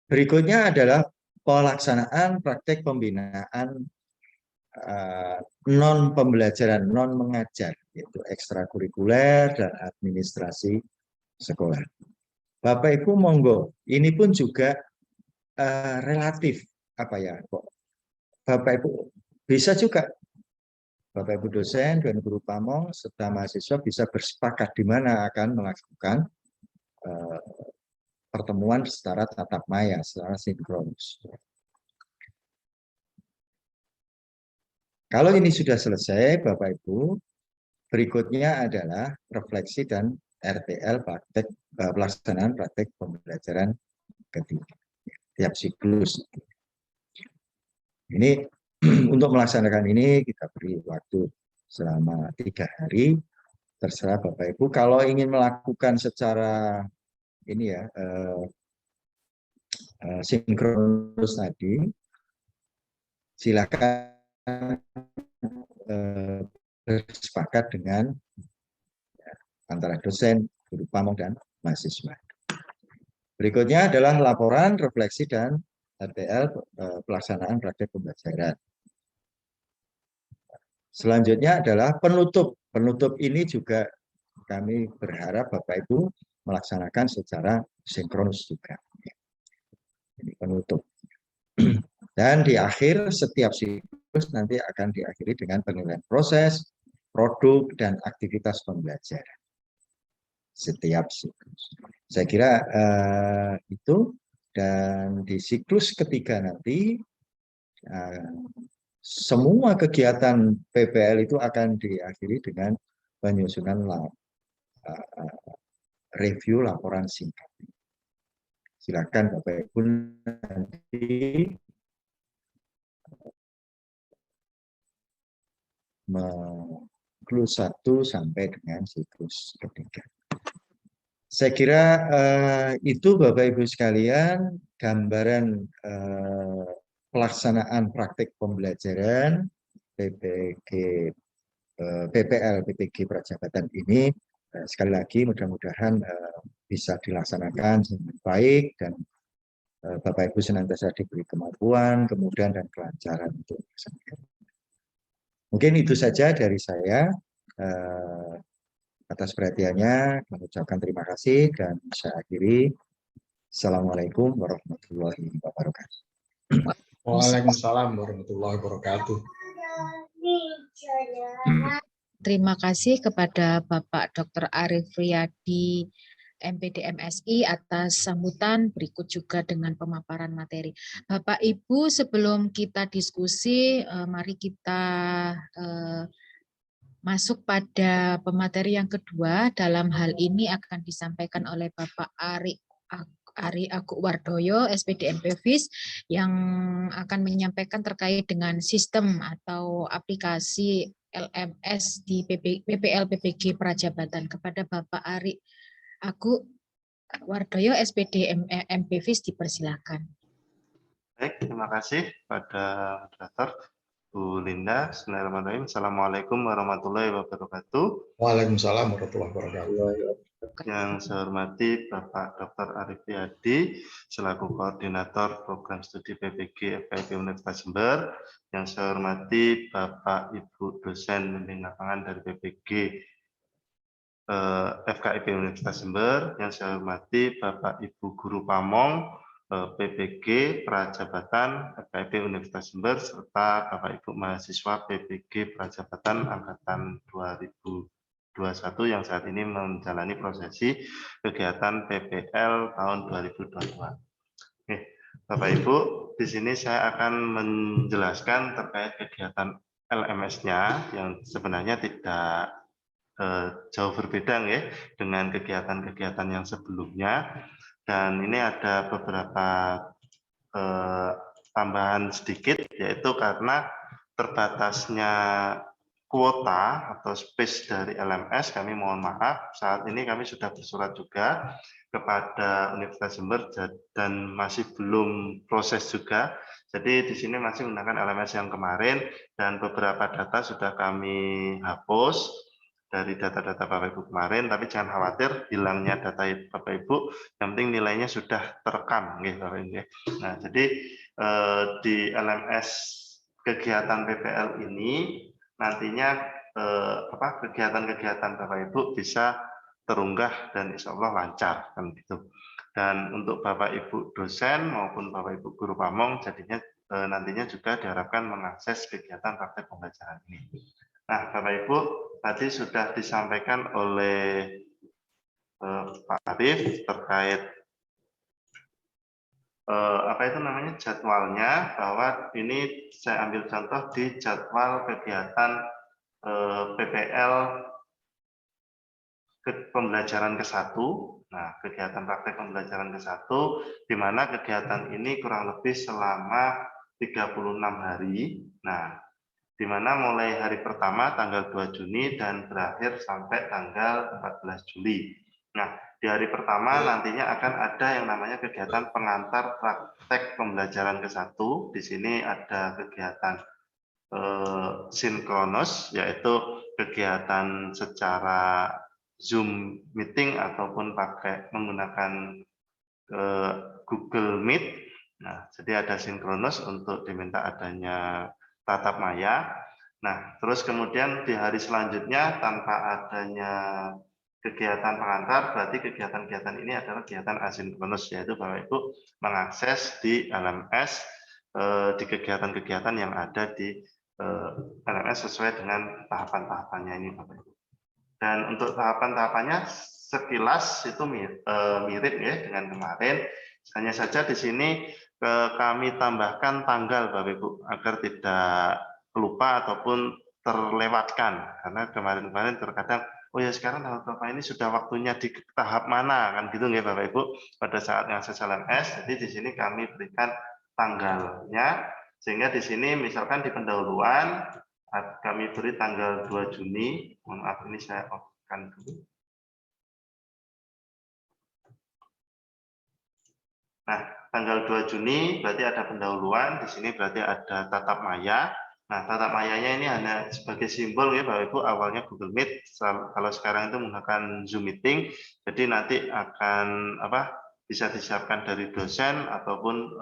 Berikutnya adalah pelaksanaan praktek pembinaan non pembelajaran, non mengajar, yaitu ekstrakurikuler dan administrasi sekolah. Bapak Ibu monggo, ini pun juga relatif apa ya kok. Bapak Ibu bisa juga Bapak Ibu dosen dan guru pamong serta mahasiswa bisa bersepakat di mana akan melakukan pertemuan secara tatap maya, secara sinkronus. Kalau ini sudah selesai, Bapak Ibu, berikutnya adalah refleksi dan RTL praktek pelaksanaan praktek pembelajaran ketiga tiap siklus. Ini untuk melaksanakan ini kita beri waktu selama 3 hari. Terserah Bapak Ibu. Kalau ingin melakukan secara ini ya sinkronus tadi, silakan bersepakat dengan antara dosen, guru pamong dan mahasiswa. Berikutnya adalah laporan, refleksi dan RTL pelaksanaan praktek pembelajaran. Selanjutnya adalah penutup. Penutup ini juga kami berharap Bapak Ibu melaksanakan secara sinkronus juga. Ini penutup. Dan di akhir setiap siklus nanti akan diakhiri dengan penilaian proses, produk, dan aktivitas pembelajaran. Setiap siklus. Saya kira itu, dan di siklus ketiga nanti semua kegiatan PPL itu akan diakhiri dengan penyusunan review laporan singkat. Silakan Bapak Ibu nanti siklus 1 sampai dengan siklus ketiga. Saya kira itu Bapak Ibu sekalian gambaran pelaksanaan praktik pembelajaran PPL PPG Prajabatan ini. Sekali lagi mudah-mudahan bisa dilaksanakan dengan baik dan Bapak Ibu senantiasa diberi kemampuan, kemudian dan kelancaran untuk melaksanakan. Mungkin itu saja dari saya. Atas perhatiannya, kami ucapkan terima kasih dan saya akhiri. Assalamualaikum warahmatullahi wabarakatuh.
Waalaikumsalam warahmatullahi wabarakatuh.
Terima kasih kepada Bapak Dr. Arief Riyadi, MPD MSI atas sambutan, berikut juga dengan pemaparan materi. Bapak Ibu, sebelum kita diskusi, mari kita masuk pada pemateri yang kedua. Dalam hal ini akan disampaikan oleh Bapak Ari Agukwardoyo, SPD MPVIS, yang akan menyampaikan terkait dengan sistem atau aplikasi LMS di PPL PPG Prajabatan. Kepada Bapak Ari Agukwardoyo, SPD MPVIS, dipersilakan.
Baik, terima kasih pada moderator Bu Linda. Bismillahirrahmanirrahim. Assalamualaikum warahmatullahi wabarakatuh.
Waalaikumsalam warahmatullahi wabarakatuh.
Yang saya hormati Bapak Dr. Arifiyadi selaku Koordinator Program Studi PPG FKIP Universitas Jember. Yang saya hormati Bapak Ibu dosen bimbing lapangan dari PPG FKIP Universitas Jember. Yang saya hormati Bapak Ibu Guru Pamong PPG Prajabatan FKIP Universitas Jember serta Bapak Ibu mahasiswa PPG Prajabatan angkatan 2021 yang saat ini menjalani prosesi kegiatan PPL tahun 2022. Oke, Bapak Ibu, di sini saya akan menjelaskan terkait kegiatan LMS-nya yang sebenarnya tidak jauh berbeda ya dengan kegiatan-kegiatan yang sebelumnya, dan ini ada beberapa tambahan sedikit, yaitu karena terbatasnya kuota atau space dari LMS, kami mohon maaf, saat ini kami sudah bersurat juga kepada Universitas Jember dan masih belum proses juga. Jadi di sini masih menggunakan LMS yang kemarin dan beberapa data sudah kami hapus dari data-data Bapak Ibu kemarin, tapi jangan khawatir hilangnya data Bapak Ibu, yang penting nilainya sudah terekam, gitu, Bapak Ibu. Nah, jadi di LMS kegiatan PPL ini nantinya kegiatan-kegiatan Bapak Ibu bisa terunggah dan insya Allah lancar kan gitu. Dan untuk Bapak Ibu dosen maupun Bapak Ibu guru pamong jadinya nantinya juga diharapkan mengakses kegiatan praktek pembelajaran ini. Nah, Bapak Ibu tadi sudah disampaikan oleh Pak Arif terkait jadwalnya, bahwa ini saya ambil contoh di jadwal kegiatan PPL pembelajaran ke-1. Nah, kegiatan praktek pembelajaran ke-1, di mana kegiatan ini kurang lebih selama 36 hari. Nah, di mana mulai hari pertama tanggal 2 Juni dan berakhir sampai tanggal 14 Juli. Nah, di hari pertama nantinya akan ada yang namanya kegiatan pengantar praktek pembelajaran ke-1. Di sini ada kegiatan sinkronus, yaitu kegiatan secara Zoom meeting ataupun menggunakan Google Meet. Nah, jadi ada sinkronus untuk diminta adanya tatap maya. Nah, terus kemudian di hari selanjutnya tanpa adanya kegiatan pengantar, berarti kegiatan-kegiatan ini adalah kegiatan asinkronus, yaitu Bapak Ibu mengakses di LMS di kegiatan-kegiatan yang ada di LMS sesuai dengan tahapan-tahapannya ini, Bapak Ibu. Dan untuk tahapan-tahapannya sekilas itu mirip ya dengan kemarin. Hanya saja di sini kami tambahkan tanggal, Bapak Ibu, agar tidak lupa ataupun terlewatkan. Karena kemarin-kemarin terkadang, oh ya sekarang tanggal berapa ini sudah waktunya di tahap mana, kan gitu ya Bapak Ibu, pada saat ngakses LMS. Jadi di sini kami berikan tanggalnya, sehingga di sini misalkan di pendahuluan kami beri tanggal 2 Juni. Mohon maaf, ini saya off-kan dulu. Nah, tanggal 2 Juni berarti ada pendahuluan, di sini berarti ada tatap maya. Nah, tatap mayanya ini hanya sebagai simbol ya Bapak Ibu, awalnya Google Meet, kalau sekarang itu menggunakan Zoom meeting, jadi nanti akan bisa disiapkan dari dosen ataupun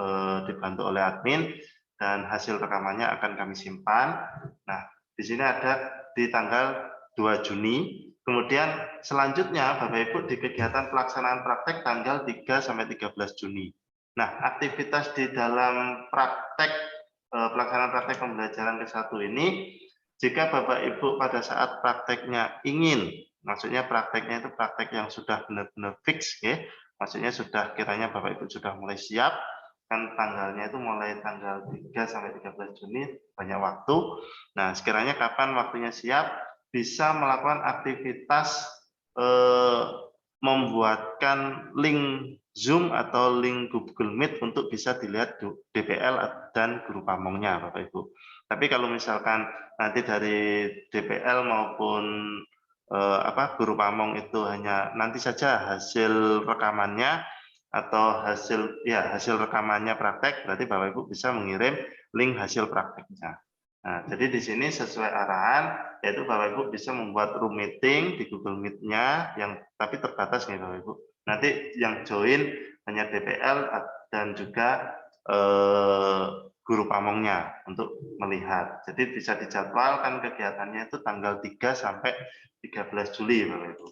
dibantu oleh admin, dan hasil rekamannya akan kami simpan. Nah, di sini ada di tanggal 2 Juni. Kemudian selanjutnya Bapak Ibu di kegiatan pelaksanaan praktek tanggal 3 sampai 13 Juni. Nah, aktivitas di dalam praktek pelaksanaan praktek pembelajaran ke-1 ini, jika Bapak Ibu pada saat prakteknya ingin, maksudnya prakteknya itu praktek yang sudah benar-benar fix ya, maksudnya sudah kiranya Bapak Ibu sudah mulai siap, kan tanggalnya itu mulai tanggal 3 sampai 13 Juni, banyak waktu. Nah, sekiranya kapan waktunya siap, bisa melakukan aktivitas membuatkan link Zoom atau link Google Meet untuk bisa dilihat DPL dan guru pamongnya, Bapak Ibu. Tapi kalau misalkan nanti dari DPL maupun guru pamong itu hanya nanti saja hasil rekamannya atau hasil rekamannya praktek, berarti Bapak Ibu bisa mengirim link hasil prakteknya. Nah, jadi di sini sesuai arahan, yaitu Bapak Ibu bisa membuat room meeting di Google Meet-nya, yang tapi terbatas nih Bapak Ibu. Nanti yang join hanya DPL dan juga guru pamongnya untuk melihat. Jadi bisa dijadwalkan kegiatannya itu tanggal 3 sampai 13 Juli Bapak Ibu.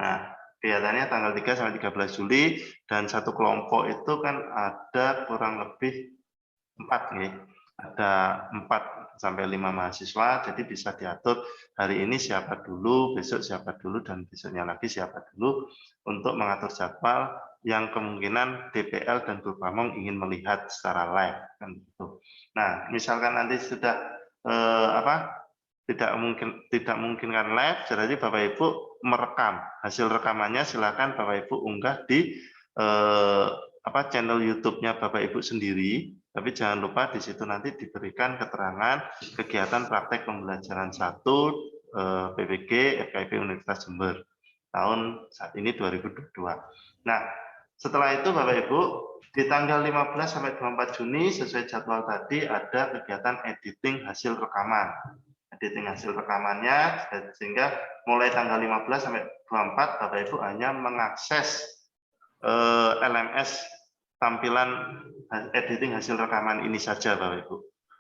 Nah, kegiatannya tanggal 3 sampai 13 Juli, dan satu kelompok itu kan ada kurang lebih 4 nih. Ada 4 sampai 5 mahasiswa, jadi bisa diatur hari ini siapa dulu, besok siapa dulu, dan besoknya lagi siapa dulu untuk mengatur jadwal yang kemungkinan DPL dan Guru Pamong ingin melihat secara live kan gitu. Nah, misalkan nanti sudah tidak mungkin kan live, jadi Bapak Ibu merekam hasil rekamannya, silakan Bapak Ibu unggah di channel YouTube-nya Bapak Ibu sendiri. Tapi jangan lupa di situ nanti diberikan keterangan kegiatan praktek pembelajaran 1 PPG FKIP Universitas Jember tahun saat ini 2022. Nah, setelah itu Bapak Ibu di tanggal 15 sampai 24 Juni sesuai jadwal tadi ada kegiatan editing hasil rekaman. Editing hasil rekamannya, sehingga mulai tanggal 15 sampai 24 Bapak Ibu hanya mengakses LMS tampilan editing hasil rekaman ini saja Bapak Ibu.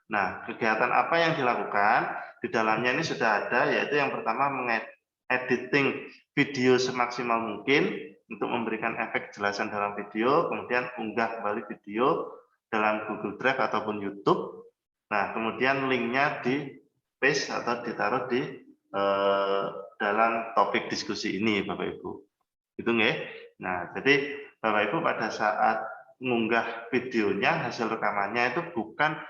Nah, kegiatan apa yang dilakukan di dalamnya ini sudah ada, yaitu yang pertama mengediting video semaksimal mungkin untuk memberikan efek jelasan dalam video, kemudian unggah kembali video dalam Google Drive ataupun YouTube. Nah, kemudian linknya di paste atau ditaruh di dalam topik diskusi ini Bapak Ibu. Itu nggih. Nah, jadi Bapak Ibu pada saat mengunggah videonya, hasil rekamannya itu bukan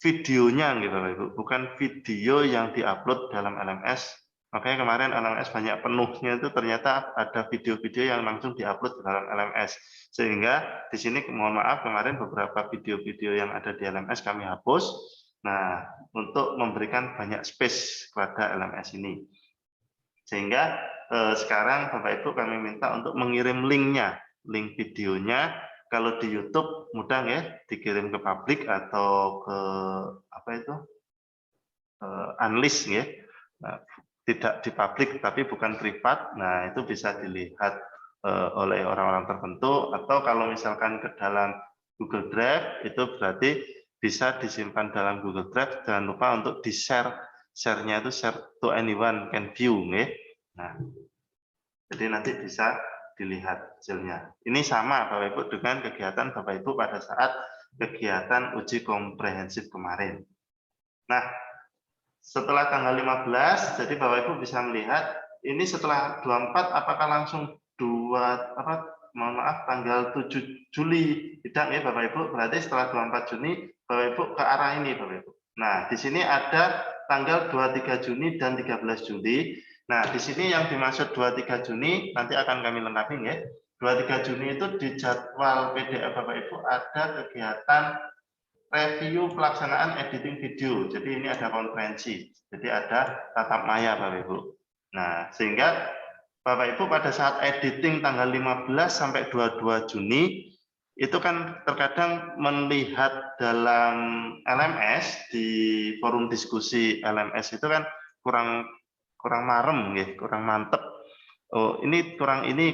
videonya gitu Bapak Ibu, bukan video yang diupload dalam LMS. Makanya kemarin LMS banyak penuhnya itu ternyata ada video-video yang langsung diupload dalam LMS. Sehingga di sini mohon maaf kemarin beberapa video-video yang ada di LMS kami hapus. Nah, untuk memberikan banyak space kepada LMS ini. Sehingga sekarang Bapak Ibu kami minta untuk mengirim linknya, link videonya. Kalau di YouTube mudah ya, dikirim ke publik atau ke unlist ya. Nah, tidak di publik tapi bukan privat. Nah, itu bisa dilihat oleh orang-orang tertentu, atau kalau misalkan ke dalam Google Drive itu berarti bisa disimpan dalam Google Drive. Jangan lupa untuk di-share. Share-nya itu share to anyone can view ya. Nah, jadi nanti bisa dilihat hasilnya. Ini sama Bapak Ibu dengan kegiatan Bapak Ibu pada saat kegiatan uji komprehensif kemarin. Nah, setelah tanggal 15, jadi Bapak Ibu bisa melihat ini setelah 24 apakah langsung tanggal 7 Juli. Tidak ya Bapak Ibu, berarti setelah 24 Juni Bapak Ibu ke arah ini Bapak Ibu. Nah, di sini ada tanggal 23 Juni dan 13 Juli. Nah, di sini yang dimaksud 23 Juni nanti akan kami lengkapi ya. 23 Juni itu di jadwal PDF Bapak Ibu ada kegiatan review pelaksanaan editing video. Jadi ini ada konferensi. Jadi ada tatap maya Bapak Ibu. Nah, sehingga Bapak Ibu pada saat editing tanggal 15 sampai 22 Juni itu kan terkadang melihat dalam LMS di forum diskusi LMS itu kan kurang marem ya, kurang mantep. Oh, ini kurang ini,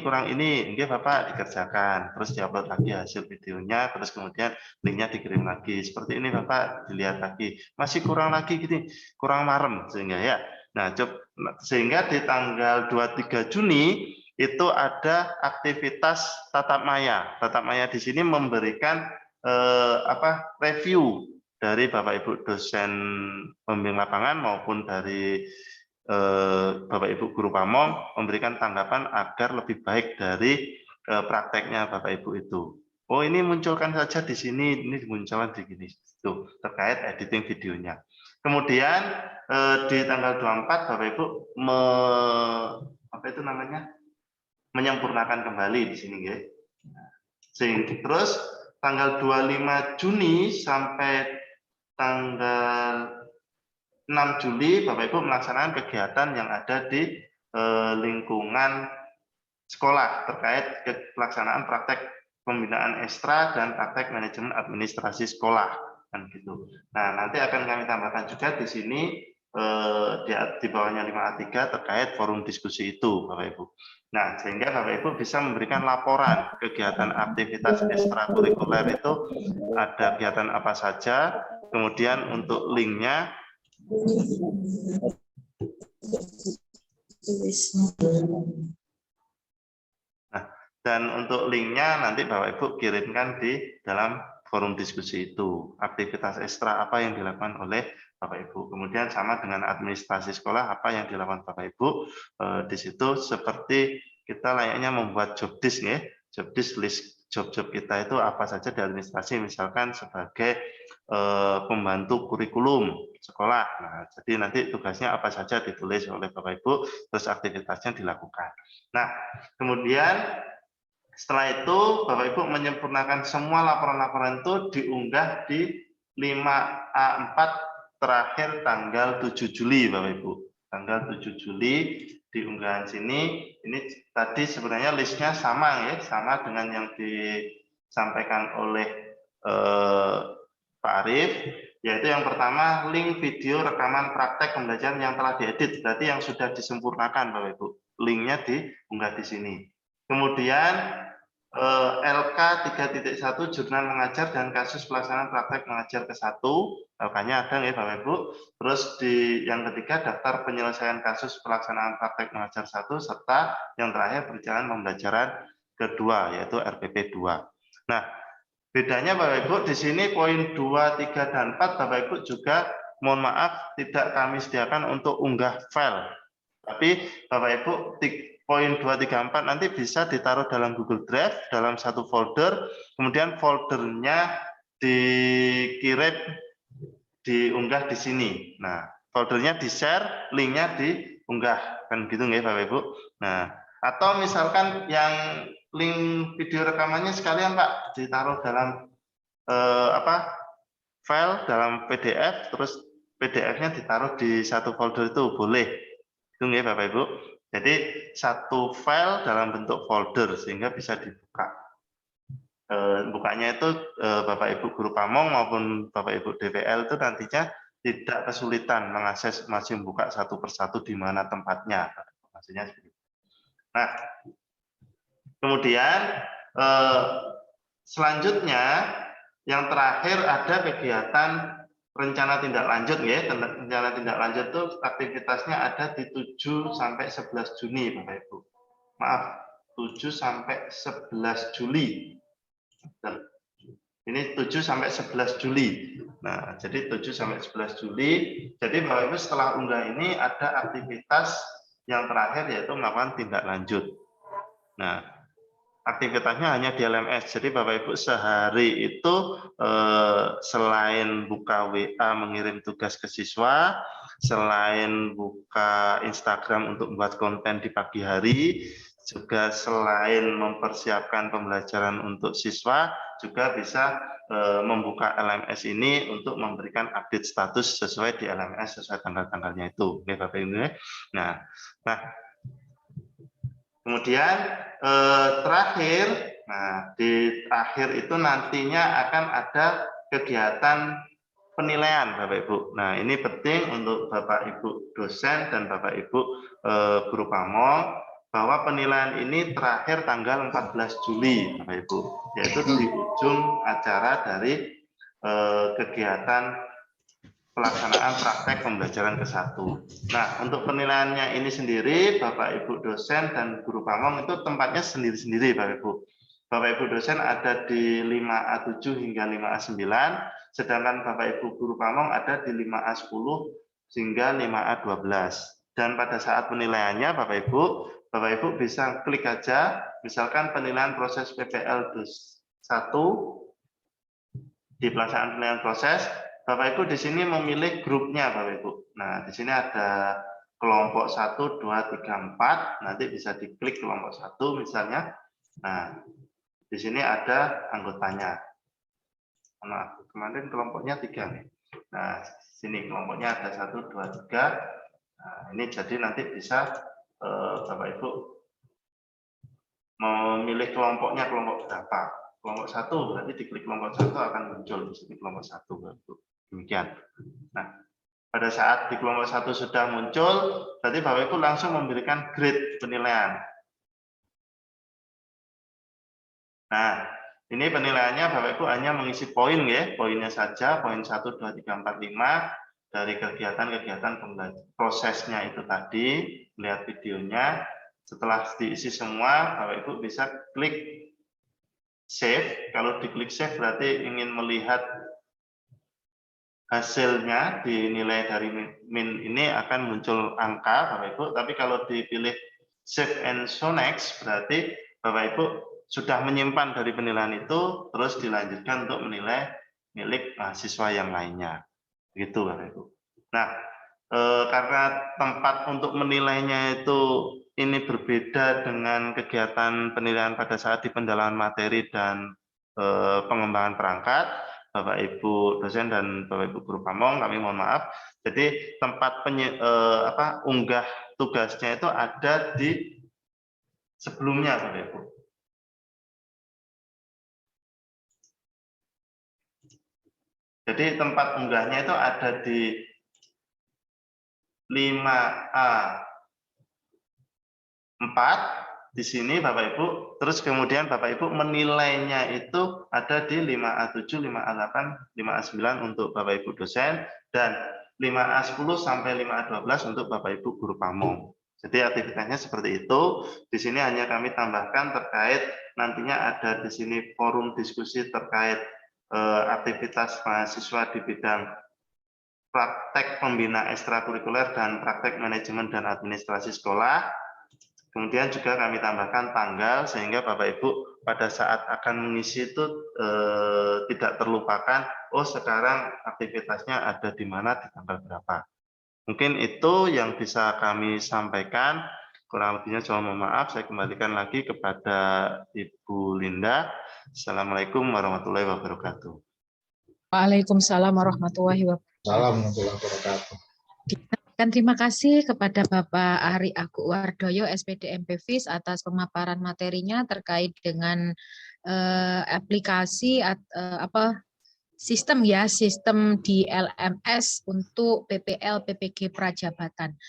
enggak Bapak dikerjakan, terus diupload lagi hasil videonya, terus kemudian linknya dikirim lagi. Seperti ini Bapak dilihat lagi, masih kurang lagi gini, kurang marem sehingga ya. Nah, sehingga di tanggal 23 Juni itu ada aktivitas tatap maya. Tatap maya di sini memberikan review dari Bapak Ibu dosen pembimbing lapangan maupun dari Bapak Ibu guru pamong memberikan tanggapan agar lebih baik dari prakteknya Bapak Ibu itu. Oh, ini munculkan saja di sini, ini dimunculkan di sini tuh terkait editing videonya. Kemudian di tanggal 24 Bapak Ibu menyempurnakan kembali di sini ya. Sehingga terus tanggal 25 Juni sampai tanggal 6 Juli Bapak Ibu melaksanakan kegiatan yang ada di lingkungan sekolah terkait pelaksanaan praktek pembinaan ekstra dan praktek manajemen administrasi sekolah. kan gitu. Nah, nanti akan kami tambahkan juga di sini di bawahnya 5A3 terkait forum diskusi itu, Bapak Ibu. Nah, sehingga Bapak Ibu bisa memberikan laporan kegiatan aktivitas ekstrakurikuler itu ada kegiatan apa saja, kemudian untuk linknya. Nah, dan untuk linknya nanti Bapak Ibu kirimkan di dalam forum diskusi itu. Aktivitas ekstra apa yang dilakukan oleh Bapak Ibu. Kemudian sama dengan administrasi sekolah, apa yang dilakukan Bapak Ibu. Di situ seperti kita layaknya membuat job disk, ya. Job disk list job-job kita itu apa saja di administrasi, misalkan sebagai pembantu kurikulum sekolah. Nah, jadi nanti tugasnya apa saja ditulis oleh Bapak Ibu, terus aktivitasnya dilakukan. Nah, kemudian setelah itu Bapak Ibu menyempurnakan semua laporan-laporan itu diunggah di 5A4 terakhir tanggal 7 Juli Bapak Ibu. Tanggal 7 Juli di unggahan sini, ini tadi sebenarnya listnya sama ya, sama dengan yang disampaikan oleh Pak Arief, yaitu yang pertama link video rekaman praktek pembelajaran yang telah diedit, berarti yang sudah disempurnakan Bapak Ibu. Linknya diunggah di sini. Kemudian LK 3.1 jurnal mengajar dan kasus pelaksanaan praktek mengajar ke-1, LK-nya ada ya Bapak Ibu. Terus di yang ketiga daftar penyelesaian kasus pelaksanaan praktek mengajar 1 serta yang terakhir berjalan pembelajaran kedua yaitu RPP 2. Nah, bedanya Bapak Ibu di sini poin 2, 3 dan 4 Bapak Ibu juga mohon maaf tidak kami sediakan untuk unggah file. Tapi Bapak Ibu poin 2, 3, 4 nanti bisa ditaruh dalam Google Drive dalam satu folder, kemudian foldernya dikirim, diunggah di sini. Nah, foldernya di-share, linknya diunggah, kan gitu nggak Bapak Ibu? Nah, atau misalkan yang link video rekamannya sekalian Pak ditaruh dalam file dalam PDF, terus PDF-nya ditaruh di satu folder itu boleh, itu nggak Bapak Ibu? Jadi satu file dalam bentuk folder sehingga bisa dibuka. Bukanya itu Bapak Ibu guru pamong maupun Bapak Ibu DPL itu nantinya tidak kesulitan mengakses, masih membuka satu persatu di mana tempatnya. Maksudnya seperti itu. Nah, kemudian selanjutnya yang terakhir ada kegiatan rencana tindak lanjut ya. Rencana tindak lanjut itu aktivitasnya ada di 7 sampai 11 Juni Bapak Ibu. Maaf, 7 sampai 11 Juli. Ini 7 sampai 11 Juli. Nah, jadi 7 sampai 11 Juli. Jadi Bapak Ibu setelah unggah ini ada aktivitas yang terakhir yaitu melakukan tindak lanjut. Nah, aktivitasnya hanya di LMS. Jadi Bapak Ibu sehari itu selain buka WA mengirim tugas ke siswa, selain buka Instagram untuk membuat konten di pagi hari, juga selain mempersiapkan pembelajaran untuk siswa, juga bisa membuka LMS ini untuk memberikan update status sesuai di LMS sesuai tanggal-tanggalnya itu. Oke, Bapak Ibu. Nah, kemudian terakhir, nah di akhir itu nantinya akan ada kegiatan penilaian Bapak Ibu. Nah ini penting untuk Bapak Ibu dosen dan Bapak Ibu guru pamong bahwa penilaian ini terakhir tanggal 14 Juli Bapak Ibu, yaitu di ujung acara dari kegiatan pelaksanaan praktek pembelajaran ke-1. Nah, untuk penilaiannya ini sendiri, Bapak Ibu dosen dan guru pamong itu tempatnya sendiri-sendiri, Bapak Ibu. Bapak Ibu dosen ada di 5A7 hingga 5A9, sedangkan Bapak Ibu guru pamong ada di 5A10 hingga 5A12. Dan pada saat penilaiannya, Bapak Ibu bisa klik aja, misalkan penilaian proses PPL 1, di pelaksanaan penilaian proses, Bapak Ibu di sini memilih grupnya Bapak Ibu. Nah, di sini ada kelompok 1, 2, 3, 4. Nanti bisa diklik kelompok 1 misalnya. Nah, di sini ada anggotanya. Nah, kemarin kelompoknya 3 nih. Nah, sini kelompoknya ada 1, 2, 3. Nah, ini jadi nanti bisa Bapak Ibu memilih kelompoknya kelompok berapa. kelompok 1, berarti diklik kelompok 1 akan muncul di sini kelompok 1. Demikian. Nah, pada saat di kelompok 1 sudah muncul, berarti Bapak Ibu langsung memberikan grade penilaian. Nah, ini penilaiannya Bapak Ibu hanya mengisi poin ya, poinnya saja, poin 1, 2, 3, 4, 5 dari kegiatan-kegiatan prosesnya itu tadi, lihat videonya. Setelah diisi semua, Bapak Ibu bisa klik save. Kalau diklik save berarti ingin melihat hasilnya dinilai dari min ini akan muncul angka Bapak Ibu. Tapi kalau dipilih save and show next berarti Bapak Ibu sudah menyimpan dari penilaian itu, terus dilanjutkan untuk menilai milik mahasiswa yang lainnya. Begitu Bapak Ibu. Nah, karena tempat untuk menilainya itu ini berbeda dengan kegiatan penilaian pada saat di pendalaman materi dan pengembangan perangkat, Bapak Ibu dosen dan Bapak Ibu guru pamong, kami mohon maaf. Jadi tempat unggah tugasnya itu ada di sebelumnya, Bapak Ibu. Jadi tempat unggahnya itu ada di 5A 4 di sini Bapak Ibu, terus kemudian Bapak Ibu menilainya itu ada di 5A7, 5A8, 5A9 untuk Bapak Ibu dosen dan 5A10 sampai 5A12 untuk Bapak Ibu guru pamong. Jadi aktivitasnya seperti itu. Di sini hanya kami tambahkan terkait nantinya ada di sini forum diskusi terkait aktivitas mahasiswa di bidang praktek pembina ekstrakurikuler dan praktek manajemen dan administrasi sekolah. Kemudian juga kami tambahkan tanggal sehingga Bapak Ibu pada saat akan mengisi itu tidak terlupakan, oh sekarang aktivitasnya ada di mana di tanggal berapa. Mungkin itu yang bisa kami sampaikan. Kurang lebihnya mohon maaf, saya kembalikan lagi kepada Ibu Linda. Assalamualaikum warahmatullahi wabarakatuh.
Waalaikumsalam warahmatullahi wabarakatuh.
Warahmatullahi wabarakatuh.
Terima kasih kepada Bapak Ari Aku Wardoyo, SPD MPVIS atas pemaparan materinya terkait dengan aplikasi sistem di LMS untuk PPL PPG Prajabatan.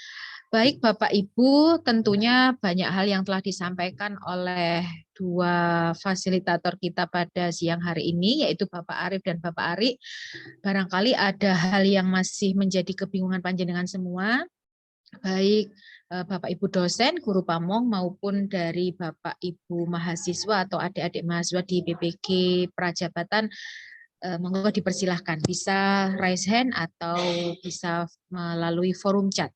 Baik Bapak Ibu, tentunya banyak hal yang telah disampaikan oleh dua fasilitator kita pada siang hari ini, yaitu Bapak Arif dan Bapak Ari. Barangkali ada hal yang masih menjadi kebingungan panjenengan semua, baik Bapak Ibu dosen, guru pamong, maupun dari Bapak Ibu mahasiswa atau adik-adik mahasiswa di PPG Prajabatan. Monggo dipersilahkan, bisa raise hand atau bisa melalui forum chat.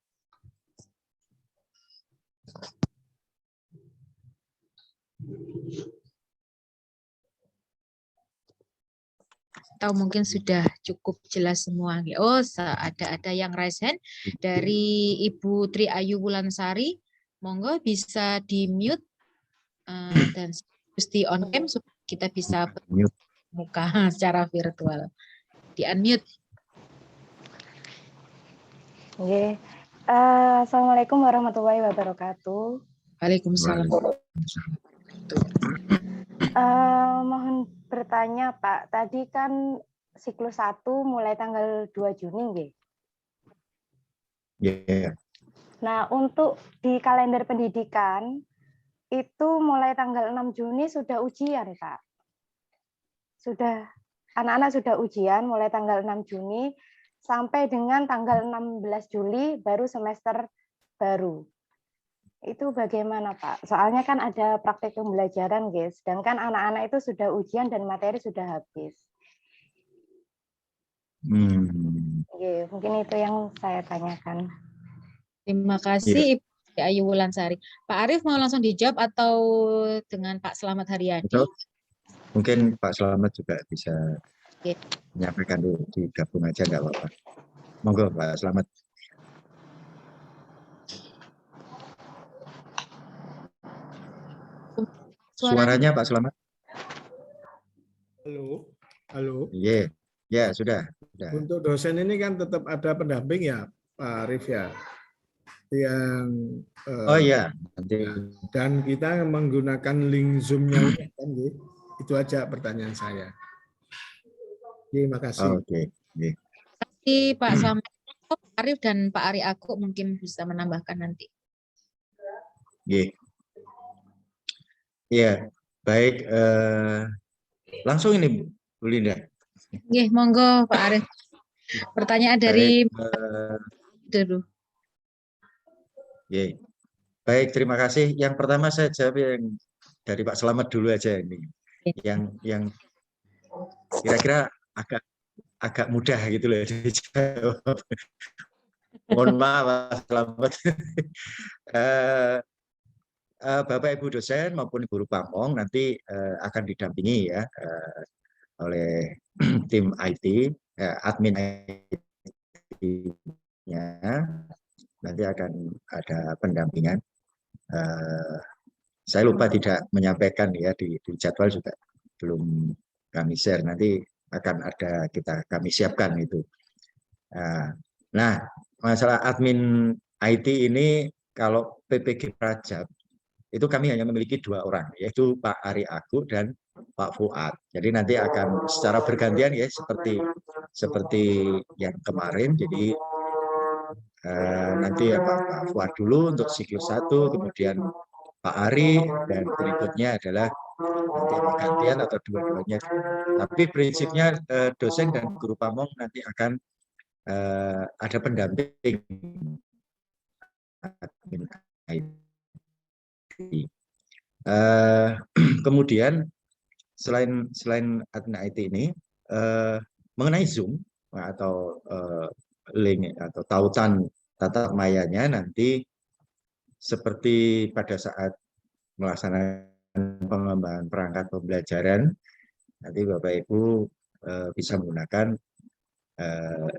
Atau mungkin sudah cukup jelas semua. Oh, ada yang raise hand dari Ibu Tri Ayu Wulansari. Monggo bisa di-mute dan mesti on cam supaya kita bisa muka secara virtual. Di-unmute.
Oke. Assalamualaikum warahmatullahi wabarakatuh.
Waalaikumsalam.
Mohon bertanya Pak, tadi kan siklus 1 mulai tanggal 2 Juni nggih?
Yeah.
Nah, untuk di kalender pendidikan itu mulai tanggal 6 Juni sudah ujian, Pak. Sudah anak-anak sudah ujian mulai tanggal 6 Juni sampai dengan tanggal 16 Juli baru semester baru. Itu bagaimana Pak? Soalnya kan ada praktek pembelajaran, guys. Sedangkan anak-anak itu sudah ujian dan materi sudah habis. Oke, mungkin itu yang saya tanyakan.
Terima kasih Ibu Ayu Wulansari. Pak Arief mau langsung dijawab atau dengan Pak Slamet Haryadi?
Mungkin Pak Slamet juga bisa menyampaikan dulu, digabung aja nggak apa-apa. Monggo Pak Slamet. Suaranya Pak Slamet.
Halo.
Iya, ya sudah.
Untuk dosen ini kan tetap ada pendamping ya, Pak Arief ya. Yang
oh iya. Nanti.
Dan kita menggunakan link Zoom-nya kan, gitu. Itu aja pertanyaan saya. Terima kasih.
Oke. Oke.
Terima kasih Pak Slamet, Pak Arif dan Pak Ari Aku mungkin bisa menambahkan nanti.
Oke. Ya, baik. Langsung ini Bu Linda.
Nggih, monggo Pak Arif. Pertanyaan dari dulu.
Oke. Baik, terima kasih. Yang pertama saya jawab yang dari Pak Slamet dulu aja ini. Yang kira-kira agak mudah gitu loh dijawab. Mohon maaf Pak Slamet. Bapak Ibu dosen maupun guru pamong nanti akan didampingi ya oleh tim IT, admin IT-nya, nanti akan ada pendampingan. Saya lupa tidak menyampaikan ya di jadwal juga belum kami share, nanti akan ada kami siapkan itu. Nah, masalah admin IT ini kalau PPG Prajab itu kami hanya memiliki 2 orang, yaitu Pak Ari Aku dan Pak Fuad. Jadi nanti akan secara bergantian ya seperti yang kemarin. Jadi nanti ya Pak Fuad dulu untuk siklus 1, kemudian Pak Ari, dan berikutnya adalah nanti gantian atau dua-duanya. Tapi prinsipnya dosen dan guru pamong nanti akan ada pendamping admin IT. Kemudian selain admin IT ini mengenai Zoom atau link atau tautan tatap mayanya nanti seperti pada saat melaksanakan pengembangan perangkat pembelajaran, nanti Bapak Ibu bisa menggunakan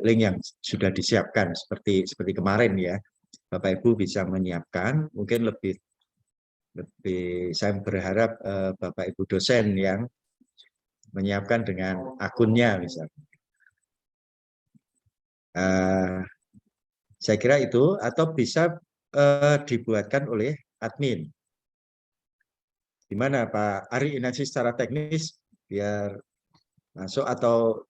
link yang sudah disiapkan seperti kemarin ya. Bapak Ibu bisa menyiapkan, mungkin lebih saya berharap Bapak Ibu dosen yang menyiapkan dengan akunnya misalnya. Saya kira itu, atau bisa dibuatkan oleh admin. Gimana Pak Ari ini secara teknis biar masuk, atau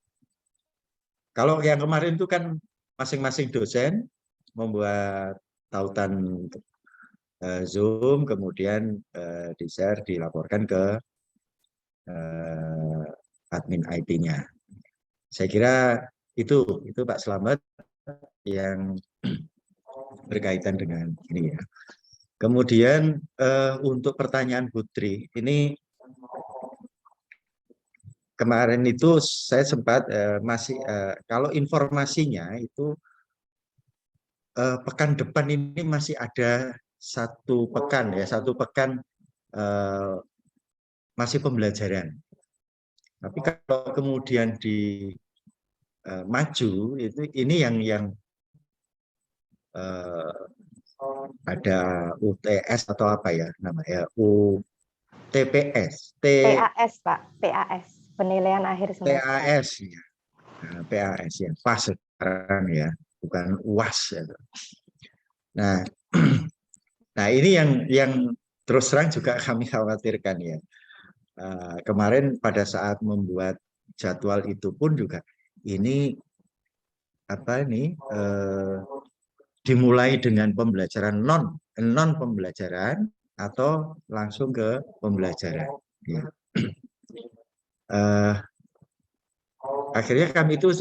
kalau yang kemarin itu kan masing-masing dosen membuat tautan Zoom, kemudian di-share, dilaporkan ke admin IT-nya. Saya kira itu Pak Slamet yang berkaitan dengan ini ya. Kemudian untuk pertanyaan Putri, ini kemarin itu saya sempat masih kalau informasinya itu pekan depan ini masih ada 1 pekan ya, 1 pekan masih pembelajaran. Tapi kalau kemudian di maju itu ini yang ada UTS atau apa ya namanya, TPS,
PAS Pak, PAS, penilaian akhir semester.
PAS ya. Nah, PAS ya, pas sekarang ya, bukan UAS ya. Nah, nah ini yang terus terang juga kami khawatirkan ya. Kemarin pada saat membuat jadwal itu pun juga ini dimulai dengan pembelajaran non pembelajaran atau langsung ke pembelajaran. Ya. Akhirnya kami itu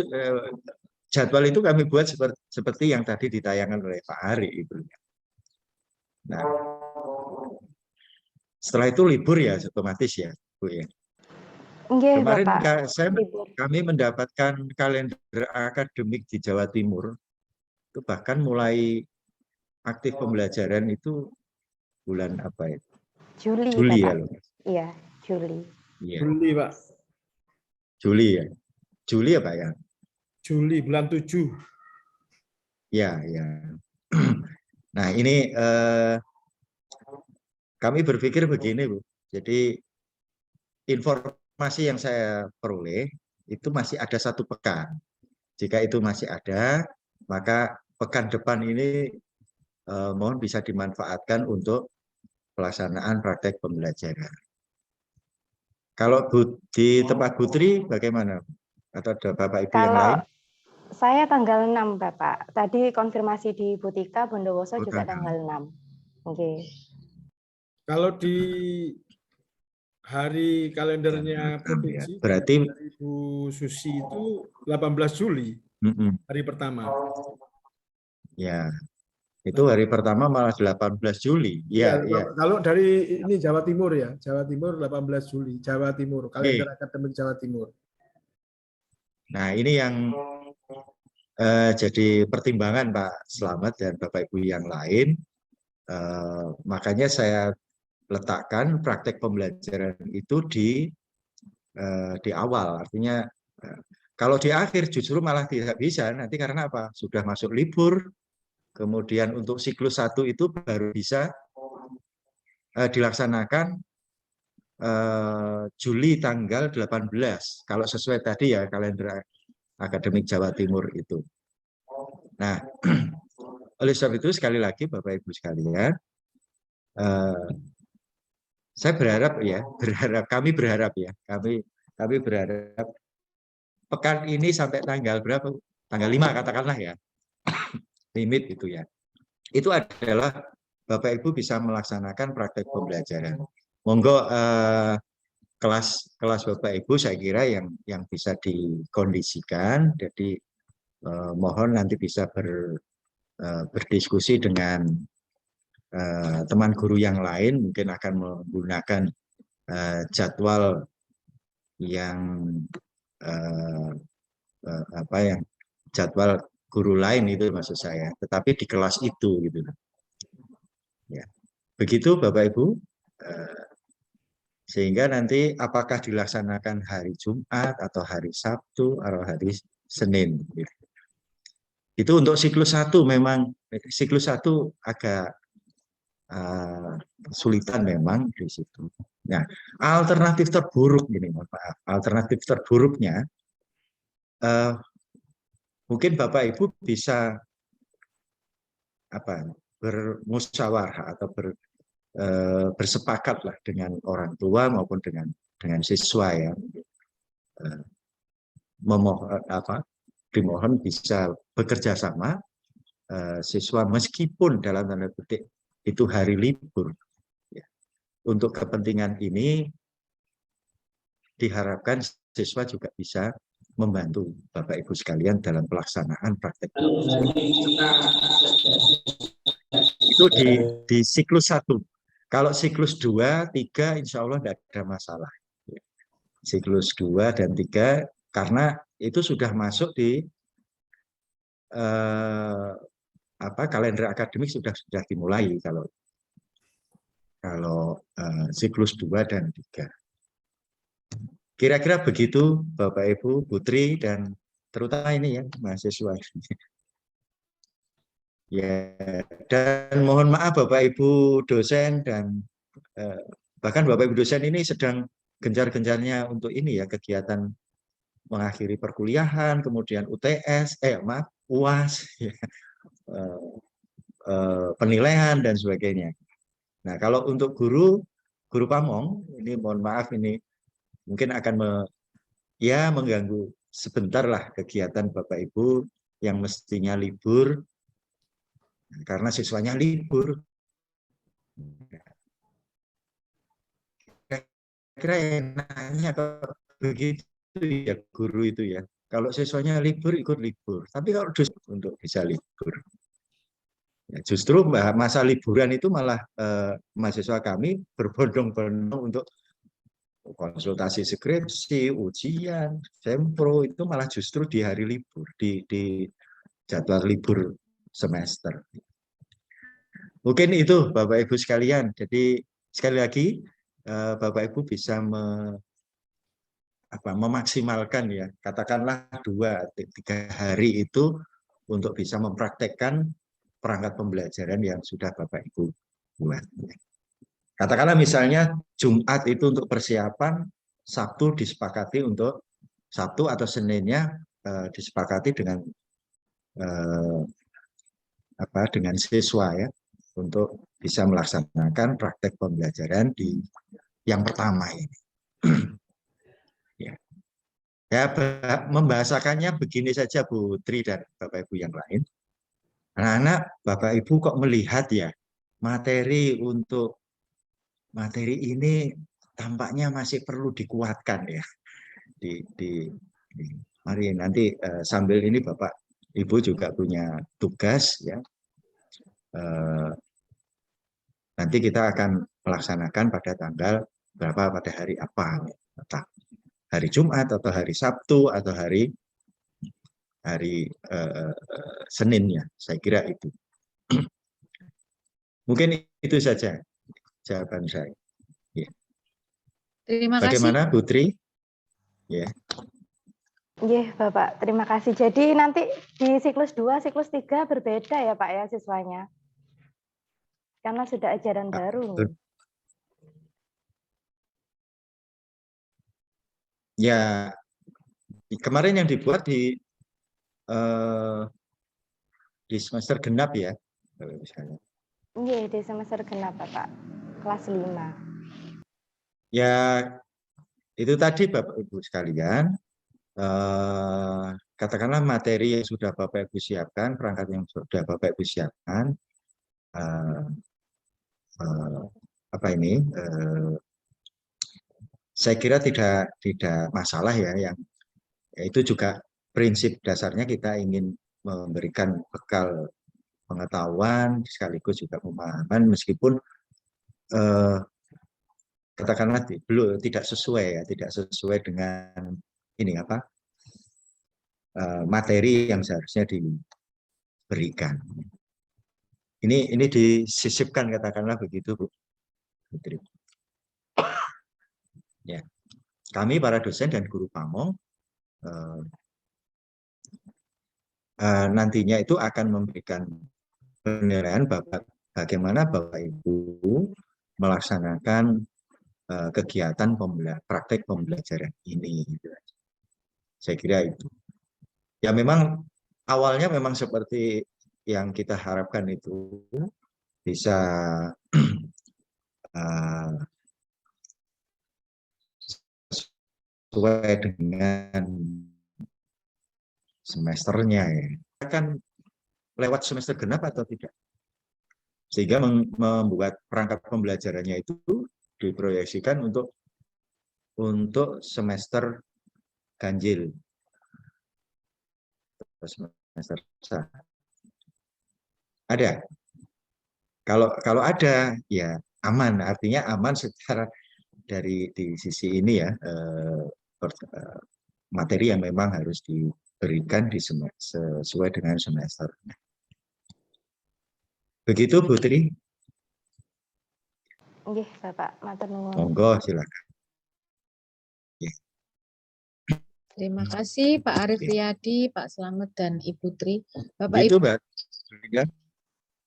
jadwal itu kami buat seperti yang tadi ditayangkan oleh Pak Ari itu. Nah, setelah itu libur ya otomatis ya, Bu ya.
Nggih,
Kemarin
Bapak.
kami mendapatkan kalender akademik di Jawa Timur itu bahkan mulai aktif pembelajaran itu bulan apa ya? Juli ya, loh.
Iya, Juli.
Iya.
Juli, Pak.
Juli ya. Juli ya, Pak ya?
Juli bulan 7.
Ya, ya. Nah, ini kami berpikir begini, Bu. Jadi informasi yang saya peroleh itu masih ada 1 pekan. Jika itu masih ada, maka pekan depan ini mohon bisa dimanfaatkan untuk pelaksanaan praktek pembelajaran. Kalau di tempat Putri bagaimana? Atau ada Bapak Ibu yang lain?
Kalau saya tanggal 6, Bapak. Tadi konfirmasi di Butika, Bondowoso juga
tanggal.
tanggal 6. Oke.
Kalau di hari kalendernya
Ya,
provinsi,
berarti
Ibu Susi itu 18 Juli, hari pertama.
ya, itu hari pertama malah 18 Juli.
Iya,
Ya, ya.
kalau dari ini Jawa Timur ya, Jawa Timur 18 Juli, Jawa Timur, kalender akademik Jawa Timur.
Nah, ini yang jadi pertimbangan Pak Slamet dan Bapak Ibu yang lain. Makanya saya letakkan praktek pembelajaran itu di awal. Artinya kalau di akhir justru malah tidak bisa. Nanti karena apa? Sudah masuk libur. Kemudian untuk siklus 1 itu baru bisa dilaksanakan Juli tanggal 18. Kalau sesuai tadi ya kalender akademik Jawa Timur itu. Nah, oleh sebab itu sekali lagi Bapak Ibu sekalian, saya berharap ya, kami berharap pekan ini sampai tanggal berapa? Tanggal 5 katakanlah ya. Limit itu ya. Itu adalah Bapak Ibu bisa melaksanakan praktek pembelajaran. Monggo kelas Bapak Ibu saya kira yang bisa dikondisikan. Jadi mohon nanti bisa berdiskusi dengan teman guru yang lain, mungkin akan menggunakan jadwal yang jadwal guru lain itu maksud saya, tetapi di kelas itu gitu. Ya. Begitu Bapak Ibu, sehingga nanti apakah dilaksanakan hari Jumat atau hari Sabtu atau hari Senin. Gitu. Itu untuk siklus 1 memang siklus 1 agak kesulitan memang di situ. Nah, alternatif terburuk ini, maaf, alternatif terburuknya mungkin Bapak Ibu bisa bermusyawarah atau bersepakatlah dengan orang tua maupun dengan siswa ya, dimohon bisa bekerja sama siswa meskipun dalam tanda petik itu hari libur. Ya. Untuk kepentingan ini diharapkan siswa juga bisa membantu Bapak Ibu sekalian dalam pelaksanaan praktek. Itu di siklus 1. Kalau siklus 2, 3 insya Allah tidak ada masalah. Siklus 2 dan 3 karena itu sudah masuk di kalender akademik sudah dimulai kalau siklus 2 dan 3. Kira-kira begitu Bapak Ibu, Putri, dan terutama ini ya mahasiswa. Ya, dan mohon maaf Bapak Ibu dosen dan bahkan Bapak Ibu dosen ini sedang gencar-gencarnya untuk ini ya kegiatan mengakhiri perkuliahan, kemudian UTS, UAS, ya, penilaian dan sebagainya. Nah, kalau untuk guru pamong ini mohon maaf ini mungkin akan mengganggu sebentar lah kegiatan Bapak Ibu yang mestinya libur karena siswanya libur. Kira-kira enaknya kalau begitu ya guru itu ya. Kalau siswanya libur ikut libur, tapi kalau untuk bisa libur. Ya, justru masa liburan itu malah mahasiswa kami berbondong-bondong untuk konsultasi skripsi, ujian, sempro itu malah justru di hari libur, di jadwal libur semester. Mungkin itu Bapak Ibu sekalian. Jadi sekali lagi Bapak Ibu bisa memaksimalkan ya, katakanlah 2-3 hari itu untuk bisa mempraktekkan perangkat pembelajaran yang sudah Bapak Ibu buat. Katakanlah misalnya Jumat itu untuk persiapan, Sabtu disepakati untuk Sabtu atau Seninnya disepakati dengan siswa ya untuk bisa melaksanakan praktek pembelajaran di yang pertama ini. Ya, membahasakannya begini saja Bu Tri dan Bapak Ibu yang lain. Anak-anak, Bapak Ibu kok melihat ya, materi ini tampaknya masih perlu dikuatkan ya. Mari nanti sambil ini Bapak Ibu juga punya tugas ya. Nanti kita akan melaksanakan pada tanggal berapa, pada hari apa, hari Jumat atau hari Sabtu atau hari Senin ya, saya kira itu. Mungkin itu saja jawaban saya. Ya.
Terima kasih.
Bagaimana Putri? Ya.
Iya, Bapak. Terima kasih. Jadi nanti di siklus 2, siklus 3 berbeda ya, Pak ya, siswanya. Karena sudah ajaran baru.
Ya, kemarin yang dibuat di semester genap ya.
Iya, di semester genap, Bapak. Kelas 5.
Ya, itu tadi Bapak Ibu sekalian, katakanlah materi yang sudah Bapak Ibu siapkan, perangkat yang sudah Bapak Ibu siapkan, saya kira tidak masalah ya, yang itu juga prinsip dasarnya kita ingin memberikan bekal pengetahuan sekaligus juga pemahaman, meskipun katakanlah belum tidak sesuai dengan ini materi yang seharusnya diberikan. Ini disisipkan, katakanlah begitu, Bu Putri. Ya, kami para dosen dan guru pamong nantinya itu akan memberikan penilaian bagaimana Bapak Ibu melaksanakan kegiatan praktek pembelajaran ini. Saya kira itu. Ya memang awalnya memang seperti yang kita harapkan itu bisa sesuai dengan semesternya ya. Akan lewat semester genap atau tidak? Sehingga membuat perangkat pembelajarannya itu diproyeksikan untuk semester ganjil. Semester ada. Kalau ada ya aman, artinya aman secara di sisi ini ya, materi yang memang harus diberikan sesuai dengan semester. Begitu Putri?
Nggih, Bapak, matur nuwun.
Monggo silakan. Ya.
Terima kasih Pak Arif Riyadi, Pak Slamet dan Ibu Tri. Bapak
Begitu,
Ibu.
Mbak.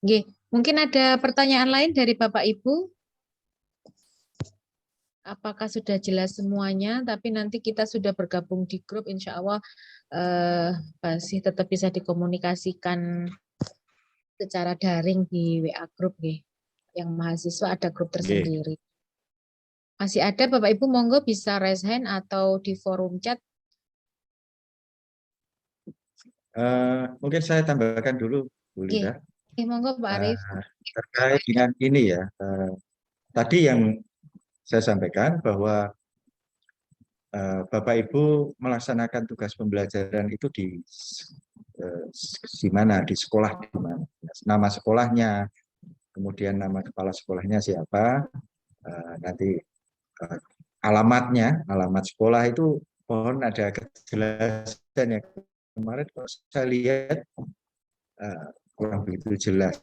Nggih, mungkin ada pertanyaan lain dari Bapak Ibu? Apakah sudah jelas semuanya? Tapi nanti kita sudah bergabung di grup, insya Allah masih tetap bisa dikomunikasikan secara daring di WA grup, nggih. Yang mahasiswa ada grup tersendiri. Masih ada Bapak Ibu, monggo bisa raise hand atau di forum chat.
Mungkin saya tambahkan dulu, Bu Lida.
Monggo Pak Arif.
Terkait dengan ini ya, tadi yang saya sampaikan bahwa Bapak Ibu melaksanakan tugas pembelajaran itu di mana, di sekolah di mana, nama sekolahnya, kemudian nama kepala sekolahnya siapa, nanti alamat sekolah itu mohon ada kejelasan ya. Kemarin kalau saya lihat kurang begitu jelas.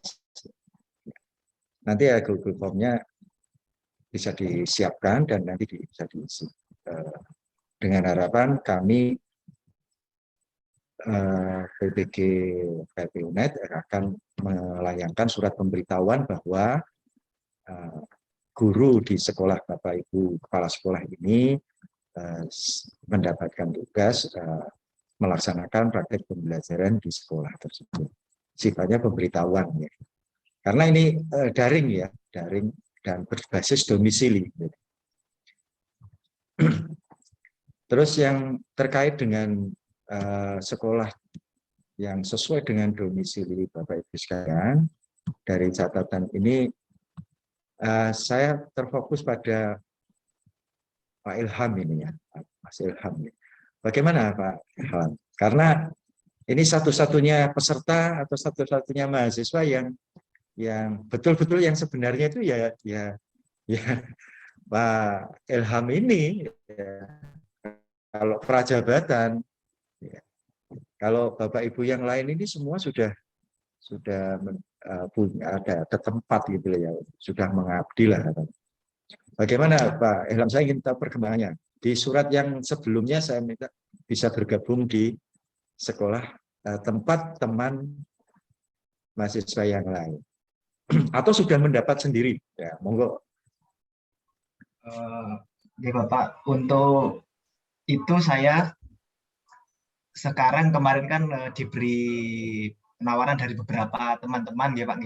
Nanti ya Google Form-nya bisa disiapkan dan nanti bisa diisi. Dengan harapan kami PPG PPUNET akan melayangkan surat pemberitahuan bahwa guru di sekolah Bapak Ibu kepala sekolah ini mendapatkan tugas melaksanakan praktek pembelajaran di sekolah tersebut. Sifatnya pemberitahuan ya. Karena ini daring ya, daring dan berbasis domisili. Terus yang terkait dengan sekolah yang sesuai dengan domisili Bapak Ibu sekalian, dari catatan ini saya terfokus pada Pak Ilham ini ya, Mas Ilham. Bagaimana Pak Ilham? Karena ini satu-satunya peserta atau satu-satunya mahasiswa yang betul-betul yang sebenarnya itu ya Pak Ilham ini ya. Kalau prajabatan, ya. Kalau Bapak Ibu yang lain ini semua sudah punya ada tempat gitu ya, sudah mengabdi lah. Bagaimana Pak Ilham? Saya ingin tahu perkembangannya. Di surat yang sebelumnya saya minta bisa bergabung di sekolah tempat teman mahasiswa yang lain, atau sudah mendapat sendiri. Ya, monggo.
Ya Bapak, untuk itu saya sekarang kemarin kan diberi penawaran dari beberapa teman-teman ya Pak,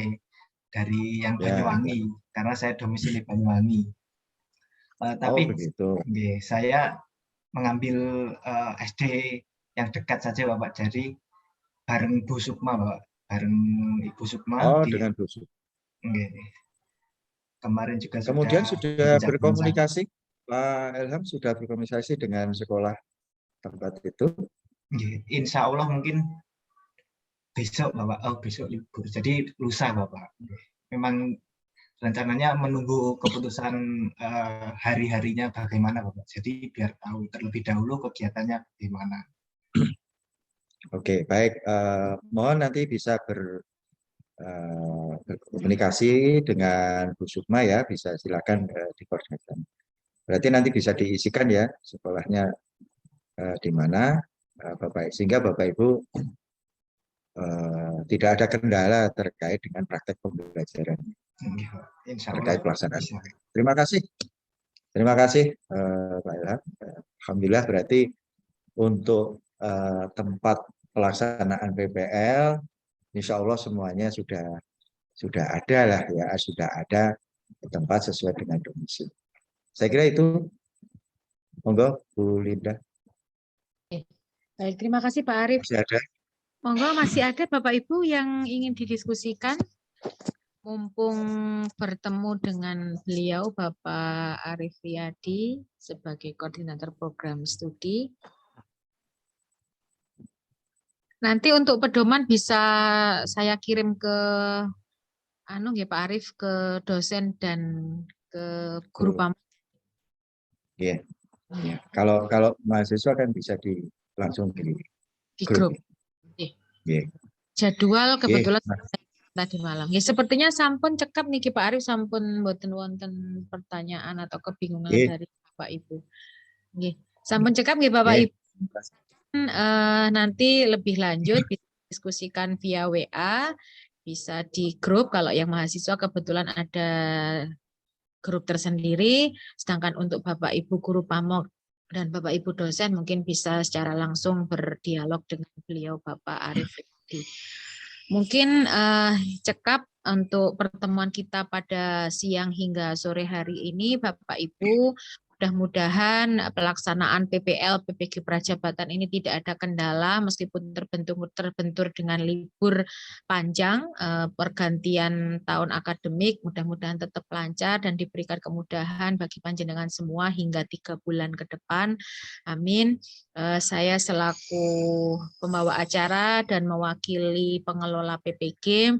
dari yang Banyuwangi, karena saya domisili Banyuwangi. Tapi
begitu.
Saya mengambil SD yang dekat saja Bapak, jadi bareng Bu Sukma Bapak, bareng Ibu Sukma.
Dengan Bu Sukma.
Kemarin juga
kemudian sudah berkomunikasi, Pak Ilham sudah berkomunikasi dengan sekolah tempat itu?
Insya Allah mungkin besok Bapak, besok libur, jadi lusa Bapak. Memang rencananya menunggu keputusan hari-harinya bagaimana Bapak, jadi biar tahu terlebih dahulu kegiatannya bagaimana.
Oke, baik. Mohon nanti bisa berkomunikasi dengan Bu Sukma ya, bisa silakan dikoordinasikan. Berarti nanti bisa diisikan ya sekolahnya di mana Bapak, sehingga Bapak Ibu tidak ada kendala terkait dengan praktek pembelajaran terkait pelaksanaan. Terima kasih Pak Ilham. Alhamdulillah berarti untuk tempat pelaksanaan PPL insya Allah semuanya sudah ada lah ya, sudah ada tempat sesuai dengan domisili. Saya kira itu. Monggo Bu Linda.
Baik, terima kasih Pak Arief.
Masih ada?
Monggo, masih ada Bapak Ibu yang ingin didiskusikan. Mumpung bertemu dengan beliau Bapak Arief Riyadi sebagai koordinator program studi. Nanti untuk pedoman bisa saya kirim ke Pak Arief, ke dosen dan ke guru PAM.
Iya. Ya. Kalau mahasiswa kan bisa langsung di
grup.
Yeah.
Jadwal kebetulan tadi malam. Ya sepertinya sampun cekap niki Pak Arief, sampun mboten wonten pertanyaan atau kebingungan dari Bapak Ibu. Nggih. Sampun cekap nggih Bapak Ibu. Nanti lebih lanjut bisa diskusikan via WA, bisa di grup kalau yang mahasiswa kebetulan ada grup tersendiri, sedangkan untuk Bapak Ibu guru PAMOK dan Bapak Ibu dosen mungkin bisa secara langsung berdialog dengan beliau Bapak Arief Riyadi. Mungkin cekap untuk pertemuan kita pada siang hingga sore hari ini Bapak Ibu. Mudah-mudahan pelaksanaan PPL, PPG Prajabatan ini tidak ada kendala meskipun terbentur dengan libur panjang pergantian tahun akademik. Mudah-mudahan tetap lancar dan diberikan kemudahan bagi panjenengan semua hingga 3 bulan ke depan. Amin. Saya selaku pembawa acara dan mewakili pengelola PPG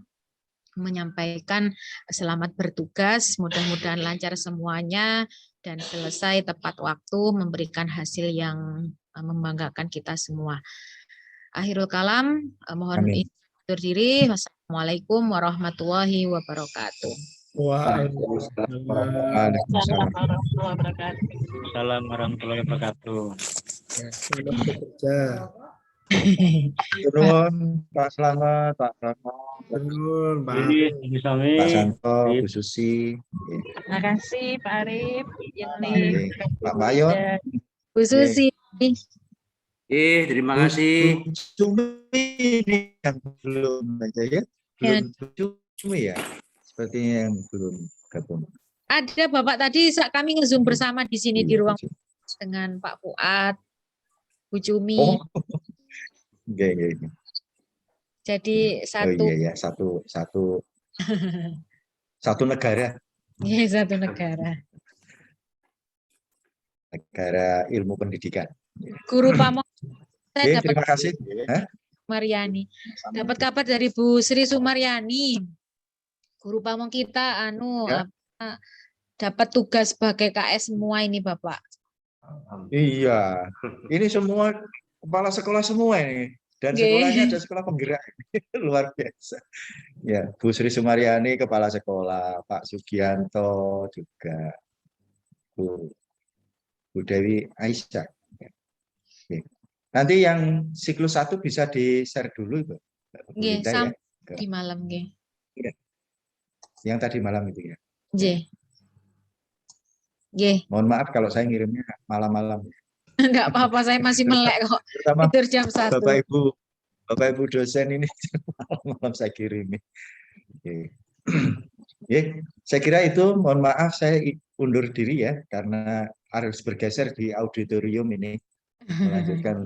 menyampaikan selamat bertugas, mudah-mudahan lancar semuanya dan selesai tepat waktu memberikan hasil yang membanggakan kita semua. Akhirul kalam, mohon undur diri. Wassalamualaikum warahmatullahi wabarakatuh.
Waalaikumsalam warahmatullahi wabarakatuh.
Selamat bekerja.
Turun Pak Slamet, Pak Pramono, Pak Santo, Bu Susi.
Terima kasih Pak Arief,
Pak Bayo,
Bu Susi.
Terima kasih.
Ini yang belum aja ya, belum ya, sepertinya yang belum gabung.
Ada Bapak tadi kami nge-zoom bersama di sini di ruang dengan Pak Fuad, Bu Cumi.
Oh, oke.
Jadi
Oh
satu
iya ya, satu negara,
ya, satu negara.
negara ilmu pendidikan.
Guru pamong saya
Oke,
dapat
terima kasih. Hah?
Sumaryani. Dapat kabar dari Bu Sri Sumaryani. Guru pamong kita
Ya.
dapat tugas sebagai KS semua ini, Bapak.
Iya, ini semua kepala sekolah semua ini. Dan
Nggih.
sekolahnya ada sekolah penggerak. Luar biasa. Ya, Bu Sri Sumaryani kepala sekolah, Pak Sugianto juga, Bu Dewi Aisyah. Oke. Nanti yang siklus 1 bisa di-share dulu Ibu. Bu
Nggih,
Linda, ya.
sampai di malam nggih.
Yang tadi malam itu ya.
Nggih. Nggih.
Mohon maaf kalau saya ngirimnya malam-malam.
Enggak apa-apa, saya masih melek kok.
Terutama
Tidur jam 1.
Bapak Ibu dosen ini malam-malam saya kirimi. Oke. Ya, saya kira itu. Mohon maaf saya undur diri ya karena harus bergeser di auditorium ini melanjutkan